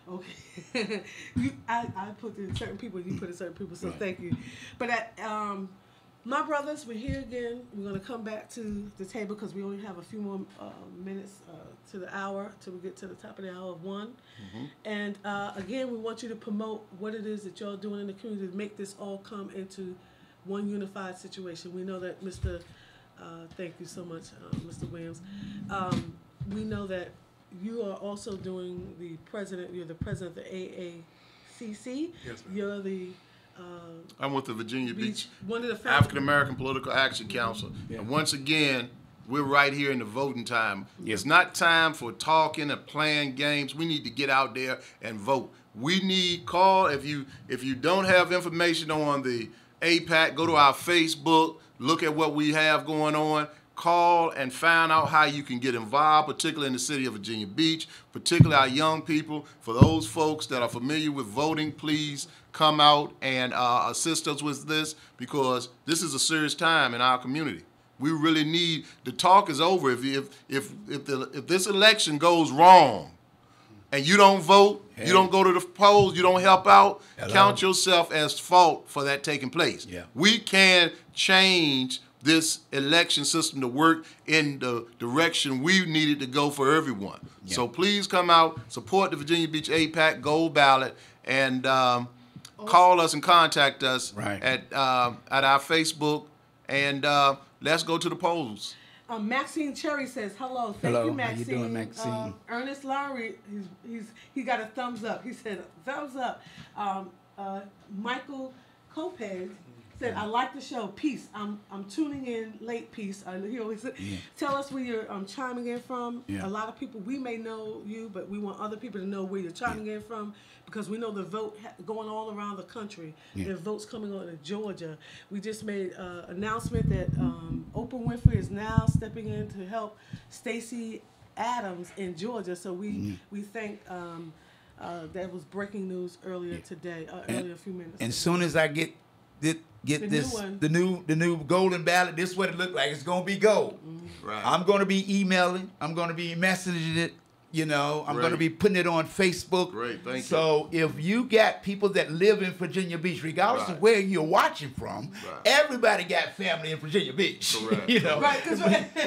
Speaker 6: Okay, I put in certain people, you put in certain people, so thank you. But my brothers, we're here again. We're going to come back to the table because we only have a few more minutes to the hour till we get to the top of the hour of 1. And again, we want you to promote what it is that y'all doing in the community to make this all come into one unified situation. We know that thank you so much, Mr. Williams. We know that you are also doing you're the president of the AACC.
Speaker 16: Yes, ma'am.
Speaker 6: You're the
Speaker 17: I'm with the Virginia Beach
Speaker 6: one of the
Speaker 17: African American Political Action Council. And once again, we're right here in the voting time. It's not time for talking and playing games. We need to get out there and vote. We need call if you don't have information on the APAC, go to our Facebook, look at what we have going on. Call and find out how you can get involved, particularly in the city of Virginia Beach, particularly our young people. For those folks that are familiar with voting, please come out and assist us with this because this is a serious time in our community. We really need, the talk is over. If this election goes wrong and you don't vote, you don't go to the polls, you don't help out, count yourself as fault for that taking place. We can change this election system to work in the direction we needed to go for everyone. So please come out, support the Virginia Beach APAC Gold Ballot, and call us and contact us at our Facebook, and let's go to the polls.
Speaker 6: Maxine Cherry says, hello. Thank you, Maxine.
Speaker 5: How you doing, Maxine?
Speaker 6: Ernest Lowry, he got a thumbs up. He said, thumbs up. Michael Copez said, I like the show. Peace. I'm tuning in late. Peace. He always said, tell us where you're chiming in from. A lot of people, we may know you, but we want other people to know where you're chiming in from because we know the vote going all around the country. There are votes coming on in Georgia. We just made an announcement that Oprah Winfrey is now stepping in to help Stacey Adams in Georgia. So we thank that was breaking news earlier today, earlier a few minutes ago.
Speaker 5: And soon as I get the new golden ballot, this is what it looked like. It's gonna be gold.
Speaker 17: Right.
Speaker 5: I'm gonna be emailing. I'm gonna be messaging it. You know, I'm gonna be putting it on Facebook.
Speaker 17: Great, thank you.
Speaker 5: So if you got people that live in Virginia Beach, regardless of where you're watching from, everybody got family in Virginia Beach.
Speaker 17: Correct.
Speaker 5: You know,
Speaker 6: Right,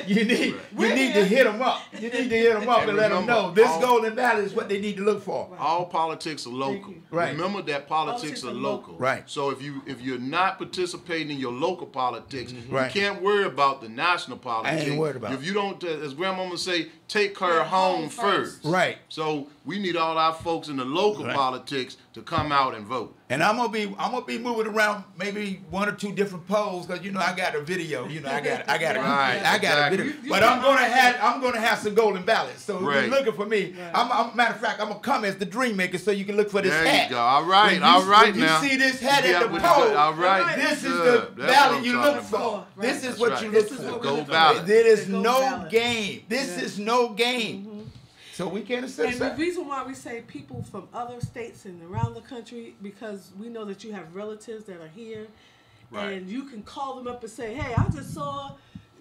Speaker 5: you need to hit them up. You need to hit them up and let them know this golden ballot is what they need to look for.
Speaker 17: All politics are local.
Speaker 5: Right.
Speaker 17: Remember that politics are local.
Speaker 5: Right.
Speaker 17: So if you're not participating in your local politics,
Speaker 5: Right.
Speaker 17: you can't worry about the national politics.
Speaker 5: I ain't worried about it.
Speaker 17: If you don't, as grandmama say, take care of home first.
Speaker 5: Right.
Speaker 17: So we need all our folks in the local politics to come out and vote.
Speaker 5: And I'm gonna be moving around maybe 1 or 2 different polls because I got a video. I got a video. But I'm gonna have some golden ballots. So if you're looking for me, matter of fact, I'm gonna come as the Dream Maker so you can look for this hat.
Speaker 17: There you go. All right.
Speaker 5: When
Speaker 17: Now
Speaker 5: you see this hat at the
Speaker 17: with
Speaker 5: poll,
Speaker 17: all right.
Speaker 5: this is
Speaker 17: Good.
Speaker 5: the
Speaker 17: That's
Speaker 5: ballot
Speaker 17: what
Speaker 5: you
Speaker 17: I'm
Speaker 5: look
Speaker 17: talking
Speaker 5: for.
Speaker 17: about.
Speaker 5: This is
Speaker 17: That's
Speaker 5: what
Speaker 17: right.
Speaker 5: you look
Speaker 17: This is
Speaker 5: for.
Speaker 17: the gold ballot.
Speaker 5: There is no game. This is no game. So we can't assist
Speaker 6: And
Speaker 5: that.
Speaker 6: the reason why we say people from other states and around the country, because we know that you have relatives that are here, and you can call them up and say, hey, I just saw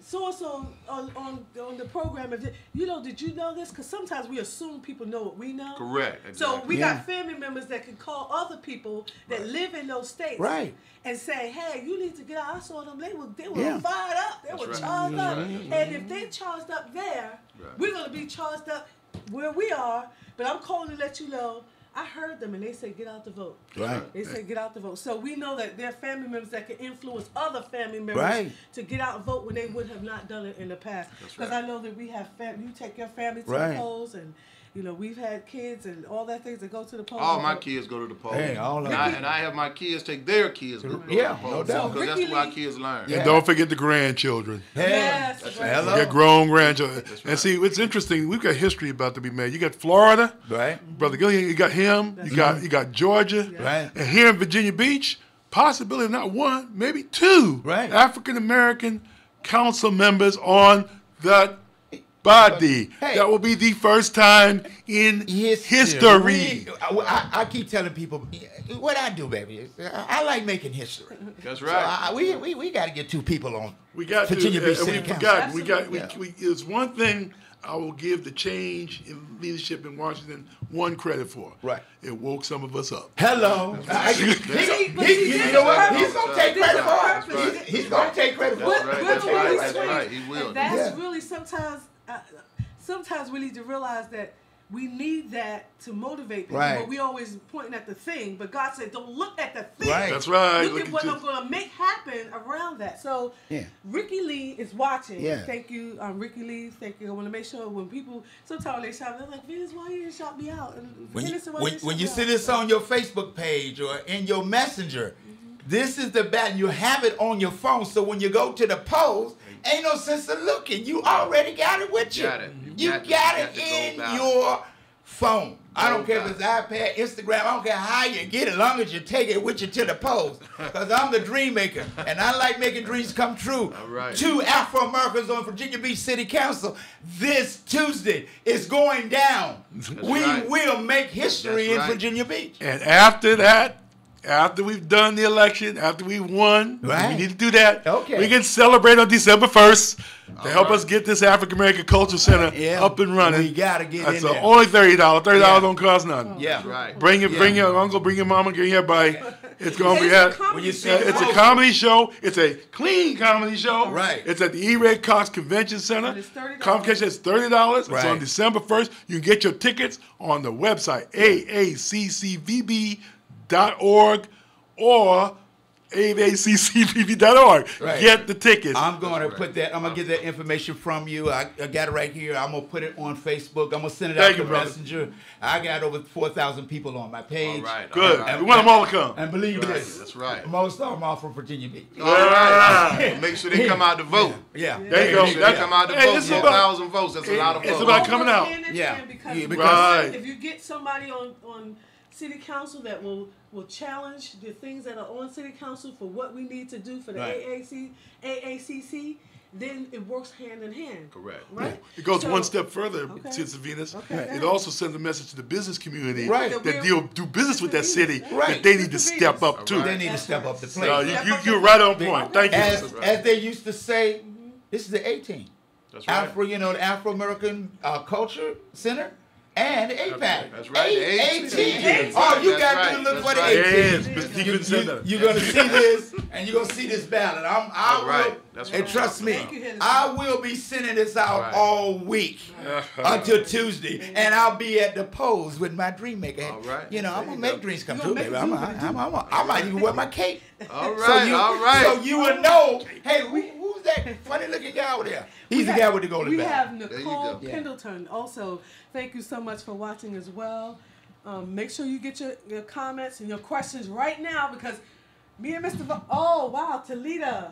Speaker 6: so on the program, if did you know this? Because sometimes we assume people know what we know.
Speaker 17: Correct.
Speaker 6: So
Speaker 17: Exactly.
Speaker 6: we got family members that can call other people that live in those states,
Speaker 5: Right.
Speaker 6: and say, "Hey, you need to get out." I saw them; they were
Speaker 5: Yeah.
Speaker 6: fired up. They were
Speaker 17: right.
Speaker 6: charged
Speaker 17: That's
Speaker 6: up,
Speaker 17: right.
Speaker 6: and if they charged up there, we're gonna be charged up where we are. But I'm calling to let you know. I heard them, and they say, "Get out the vote."
Speaker 5: Right.
Speaker 6: They say, "Get out the vote." So we know that there are family members that can influence other family members
Speaker 5: Right.
Speaker 6: to get out and vote when they would have not done it in the past. Because I know that we have you take your family to
Speaker 5: Right.
Speaker 6: the polls, and we've had kids and all that things that go to the polls.
Speaker 17: All my kids go to the polls.
Speaker 5: Hey, all of
Speaker 17: and I have my kids take their kids to the polls.
Speaker 5: Yeah, no doubt.
Speaker 17: Because that's where our kids learn.
Speaker 16: And don't forget the grandchildren.
Speaker 6: Yes,
Speaker 17: That's
Speaker 6: right.
Speaker 17: right.
Speaker 16: You got grown grandchildren. And see, what's interesting, we've got history about to be made. You got Florida,
Speaker 5: Right.
Speaker 16: Brother Gillian, you got him, you got Georgia,
Speaker 5: Right.
Speaker 16: and here in Virginia Beach, possibly not one, maybe two
Speaker 5: Right.
Speaker 16: African American council members on that body.
Speaker 5: Hey.
Speaker 16: That will be the first time in history.
Speaker 5: I keep telling people what I do, baby. Is I like making history.
Speaker 17: That's
Speaker 5: So
Speaker 17: right.
Speaker 5: we got to get two people on.
Speaker 16: We got
Speaker 5: Virginia
Speaker 16: to,
Speaker 5: Beach
Speaker 16: and
Speaker 5: City
Speaker 16: we
Speaker 5: Council.
Speaker 16: forgot. It's one thing I will give the change in leadership in Washington one credit for.
Speaker 5: Right.
Speaker 16: It woke some of us up.
Speaker 5: Hello. You know what? He's gonna take credit for it. He's gonna take credit for it.
Speaker 17: That's right. That's right. He will.
Speaker 6: And that's really sometimes we need to realize that we need that to motivate people.
Speaker 5: Right.
Speaker 6: But we always pointing at the thing. But God said, don't look at the thing.
Speaker 5: Right.
Speaker 16: That's right.
Speaker 6: Look at what I'm going to make happen around that. So Ricky Lee is watching.
Speaker 5: Yeah.
Speaker 6: Thank you, Ricky Lee. Thank you. I want to make sure when people, sometimes they shout, they're like, Venus, why you didn't shout me out? And
Speaker 5: When you see this on your Facebook page or in your messenger, this is the button. You have it on your phone. So when you go to the polls, ain't no sense of looking. You already got it with you. You got it in your phone. I don't care if it's iPad, Instagram. I don't care how you get it, as long as you take it with you to the polls. Because I'm the dream maker, and I like making dreams come true.
Speaker 17: All right.
Speaker 5: 2 Afro-Americans on Virginia Beach City Council this Tuesday is going down. We will make history in Virginia Beach.
Speaker 16: And after that, after we've done the election, after we've won, we need to do that.
Speaker 5: Okay.
Speaker 16: We can celebrate on December 1st to help us get this African American Culture Center up and running.
Speaker 5: We gotta get
Speaker 16: That's
Speaker 5: in there.
Speaker 16: only $30. $30 don't cost nothing.
Speaker 5: Yeah.
Speaker 17: Right.
Speaker 16: Bring your uncle, bring your mama, bring everybody. It's gonna be
Speaker 5: When you see
Speaker 16: it's a comedy show. It's a clean comedy show.
Speaker 5: Right.
Speaker 16: It's at the E. Ray Cox Convention Center.
Speaker 6: And it's $30.
Speaker 16: Convocation is $30. It's
Speaker 5: Right.
Speaker 16: on December 1st. You can get your tickets on the website aaccvb.org or aaccvb.org.
Speaker 5: Right.
Speaker 16: Get the tickets.
Speaker 5: I'm going to put that. I'm going to get that information from you. I got it right here. I'm going to put it on Facebook. I'm going to send it out
Speaker 16: Thank
Speaker 5: to
Speaker 16: you, brother.
Speaker 5: Messenger. I got over 4,000 people on my page.
Speaker 17: All right.
Speaker 16: Good.
Speaker 17: All right.
Speaker 16: We want them all to come.
Speaker 5: And believe
Speaker 17: Right.
Speaker 5: this,
Speaker 17: That's right.
Speaker 5: most of them are from Virginia Beach.
Speaker 17: All right. Make sure they come out to vote.
Speaker 5: Yeah.
Speaker 16: There you go.
Speaker 17: Make sure they come out to
Speaker 16: Hey,
Speaker 17: vote.
Speaker 16: this is
Speaker 17: 4,000 votes. That's a lot of
Speaker 16: It's
Speaker 17: votes.
Speaker 16: about coming out.
Speaker 5: Yeah.
Speaker 6: Because
Speaker 5: Yeah,
Speaker 16: Right.
Speaker 6: if you get somebody on city council that will challenge the things that are on city council for what we need to do for the
Speaker 5: Right.
Speaker 6: AACC, then it works hand in hand.
Speaker 17: Correct.
Speaker 6: Right?
Speaker 16: It goes
Speaker 6: So-
Speaker 16: one step further,
Speaker 6: Okay.
Speaker 16: Sister Venus.
Speaker 6: Okay.
Speaker 16: It also sends a message to the business community
Speaker 5: Right.
Speaker 16: that do business with that city,
Speaker 5: Right.
Speaker 16: that they need to step up too.
Speaker 5: They need to step up the plate.
Speaker 16: No, you're right on point. Thank you.
Speaker 5: As they used to say, this is the 18.
Speaker 17: That's right.
Speaker 5: The Afro-American Culture Center. And APAC.
Speaker 17: That's right. The
Speaker 5: 18. Oh, you got to look for the 18.
Speaker 16: Yes, he couldn't say that.
Speaker 5: You're going to see this, and you're going to see this ballot. And trust me, I will be sending this out all week until Tuesday, and I'll be at the polls with my dream maker.
Speaker 17: All right.
Speaker 5: I'm going to make dreams come true, baby. I might even wear my cape.
Speaker 17: All right.
Speaker 5: So you will know, hey, who's that funny looking guy over there? He's the guy with the golden
Speaker 6: We
Speaker 5: bag.
Speaker 6: have Nicole Pendleton. Also, thank you so much for watching as well. Make sure you get your comments and your questions right now, because me and Mr. Talita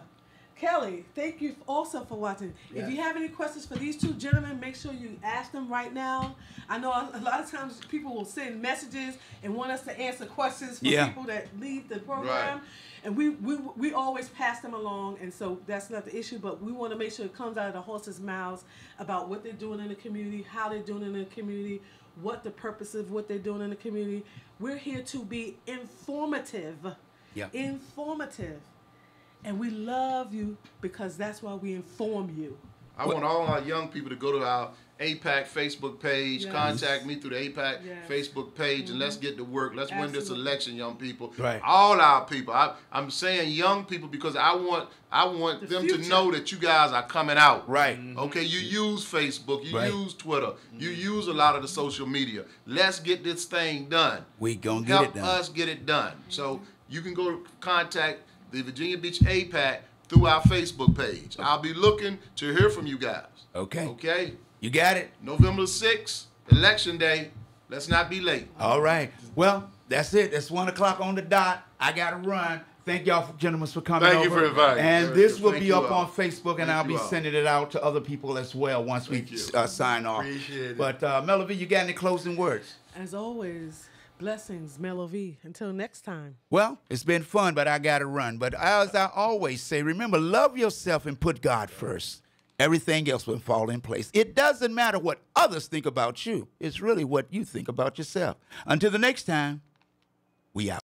Speaker 6: Kelly, thank you also for watching.
Speaker 5: Yeah.
Speaker 6: If you have any questions for these two gentlemen, make sure you ask them right now. I know a lot of times people will send messages and want us to answer questions for people that leave the program.
Speaker 17: Right.
Speaker 6: And we always pass them along, and so that's not the issue, but we want to make sure it comes out of the horses' mouths about what they're doing in the community, how they're doing it in the community, what the purpose of what they're doing in the community. We're here to be informative.
Speaker 5: Yeah.
Speaker 6: Informative. And we love you because that's why we inform you.
Speaker 17: I want all our young people to go to our APAC Facebook page,
Speaker 6: Yes.
Speaker 17: contact me through the APAC
Speaker 6: Yes.
Speaker 17: Facebook page, and let's get to work. Let's win this
Speaker 6: Absolutely.
Speaker 17: election, young people.
Speaker 5: Right.
Speaker 17: All our people. I'm saying young people because I want
Speaker 6: The
Speaker 17: them
Speaker 6: future.
Speaker 17: to know that you guys are coming out.
Speaker 5: Right.
Speaker 17: Okay, you use Facebook, you
Speaker 5: Right.
Speaker 17: use Twitter, you use a lot of the social media. Let's get this thing done.
Speaker 5: We gonna get
Speaker 17: Help
Speaker 5: it done.
Speaker 17: us get it done. So you can go contact the Virginia Beach APAC through our Facebook page. I'll be looking to hear from you guys.
Speaker 5: Okay.
Speaker 17: Okay?
Speaker 5: You got it?
Speaker 17: November 6th, Election Day. Let's not be late.
Speaker 5: All right. Well, that's it. That's 1 o'clock on the dot. I got to run. Thank y'all, gentlemen, for coming
Speaker 16: Thank you
Speaker 5: over.
Speaker 16: for inviting me.
Speaker 5: And
Speaker 16: Very
Speaker 5: this
Speaker 16: good.
Speaker 5: will
Speaker 17: Thank
Speaker 5: be
Speaker 17: you
Speaker 5: up
Speaker 17: all.
Speaker 5: on Facebook, and
Speaker 17: Thank
Speaker 5: I'll be
Speaker 17: you all.
Speaker 5: sending it out to other people as well once
Speaker 17: Thank
Speaker 5: we
Speaker 17: you.
Speaker 5: sign off.
Speaker 16: Appreciate it.
Speaker 5: But, Melody, you got any closing words?
Speaker 6: As always, blessings, Melo V. Until next time.
Speaker 5: Well, it's been fun, but I got to run. But as I always say, remember, love yourself and put God first. Everything else will fall in place. It doesn't matter what others think about you. It's really what you think about yourself. Until the next time, we out.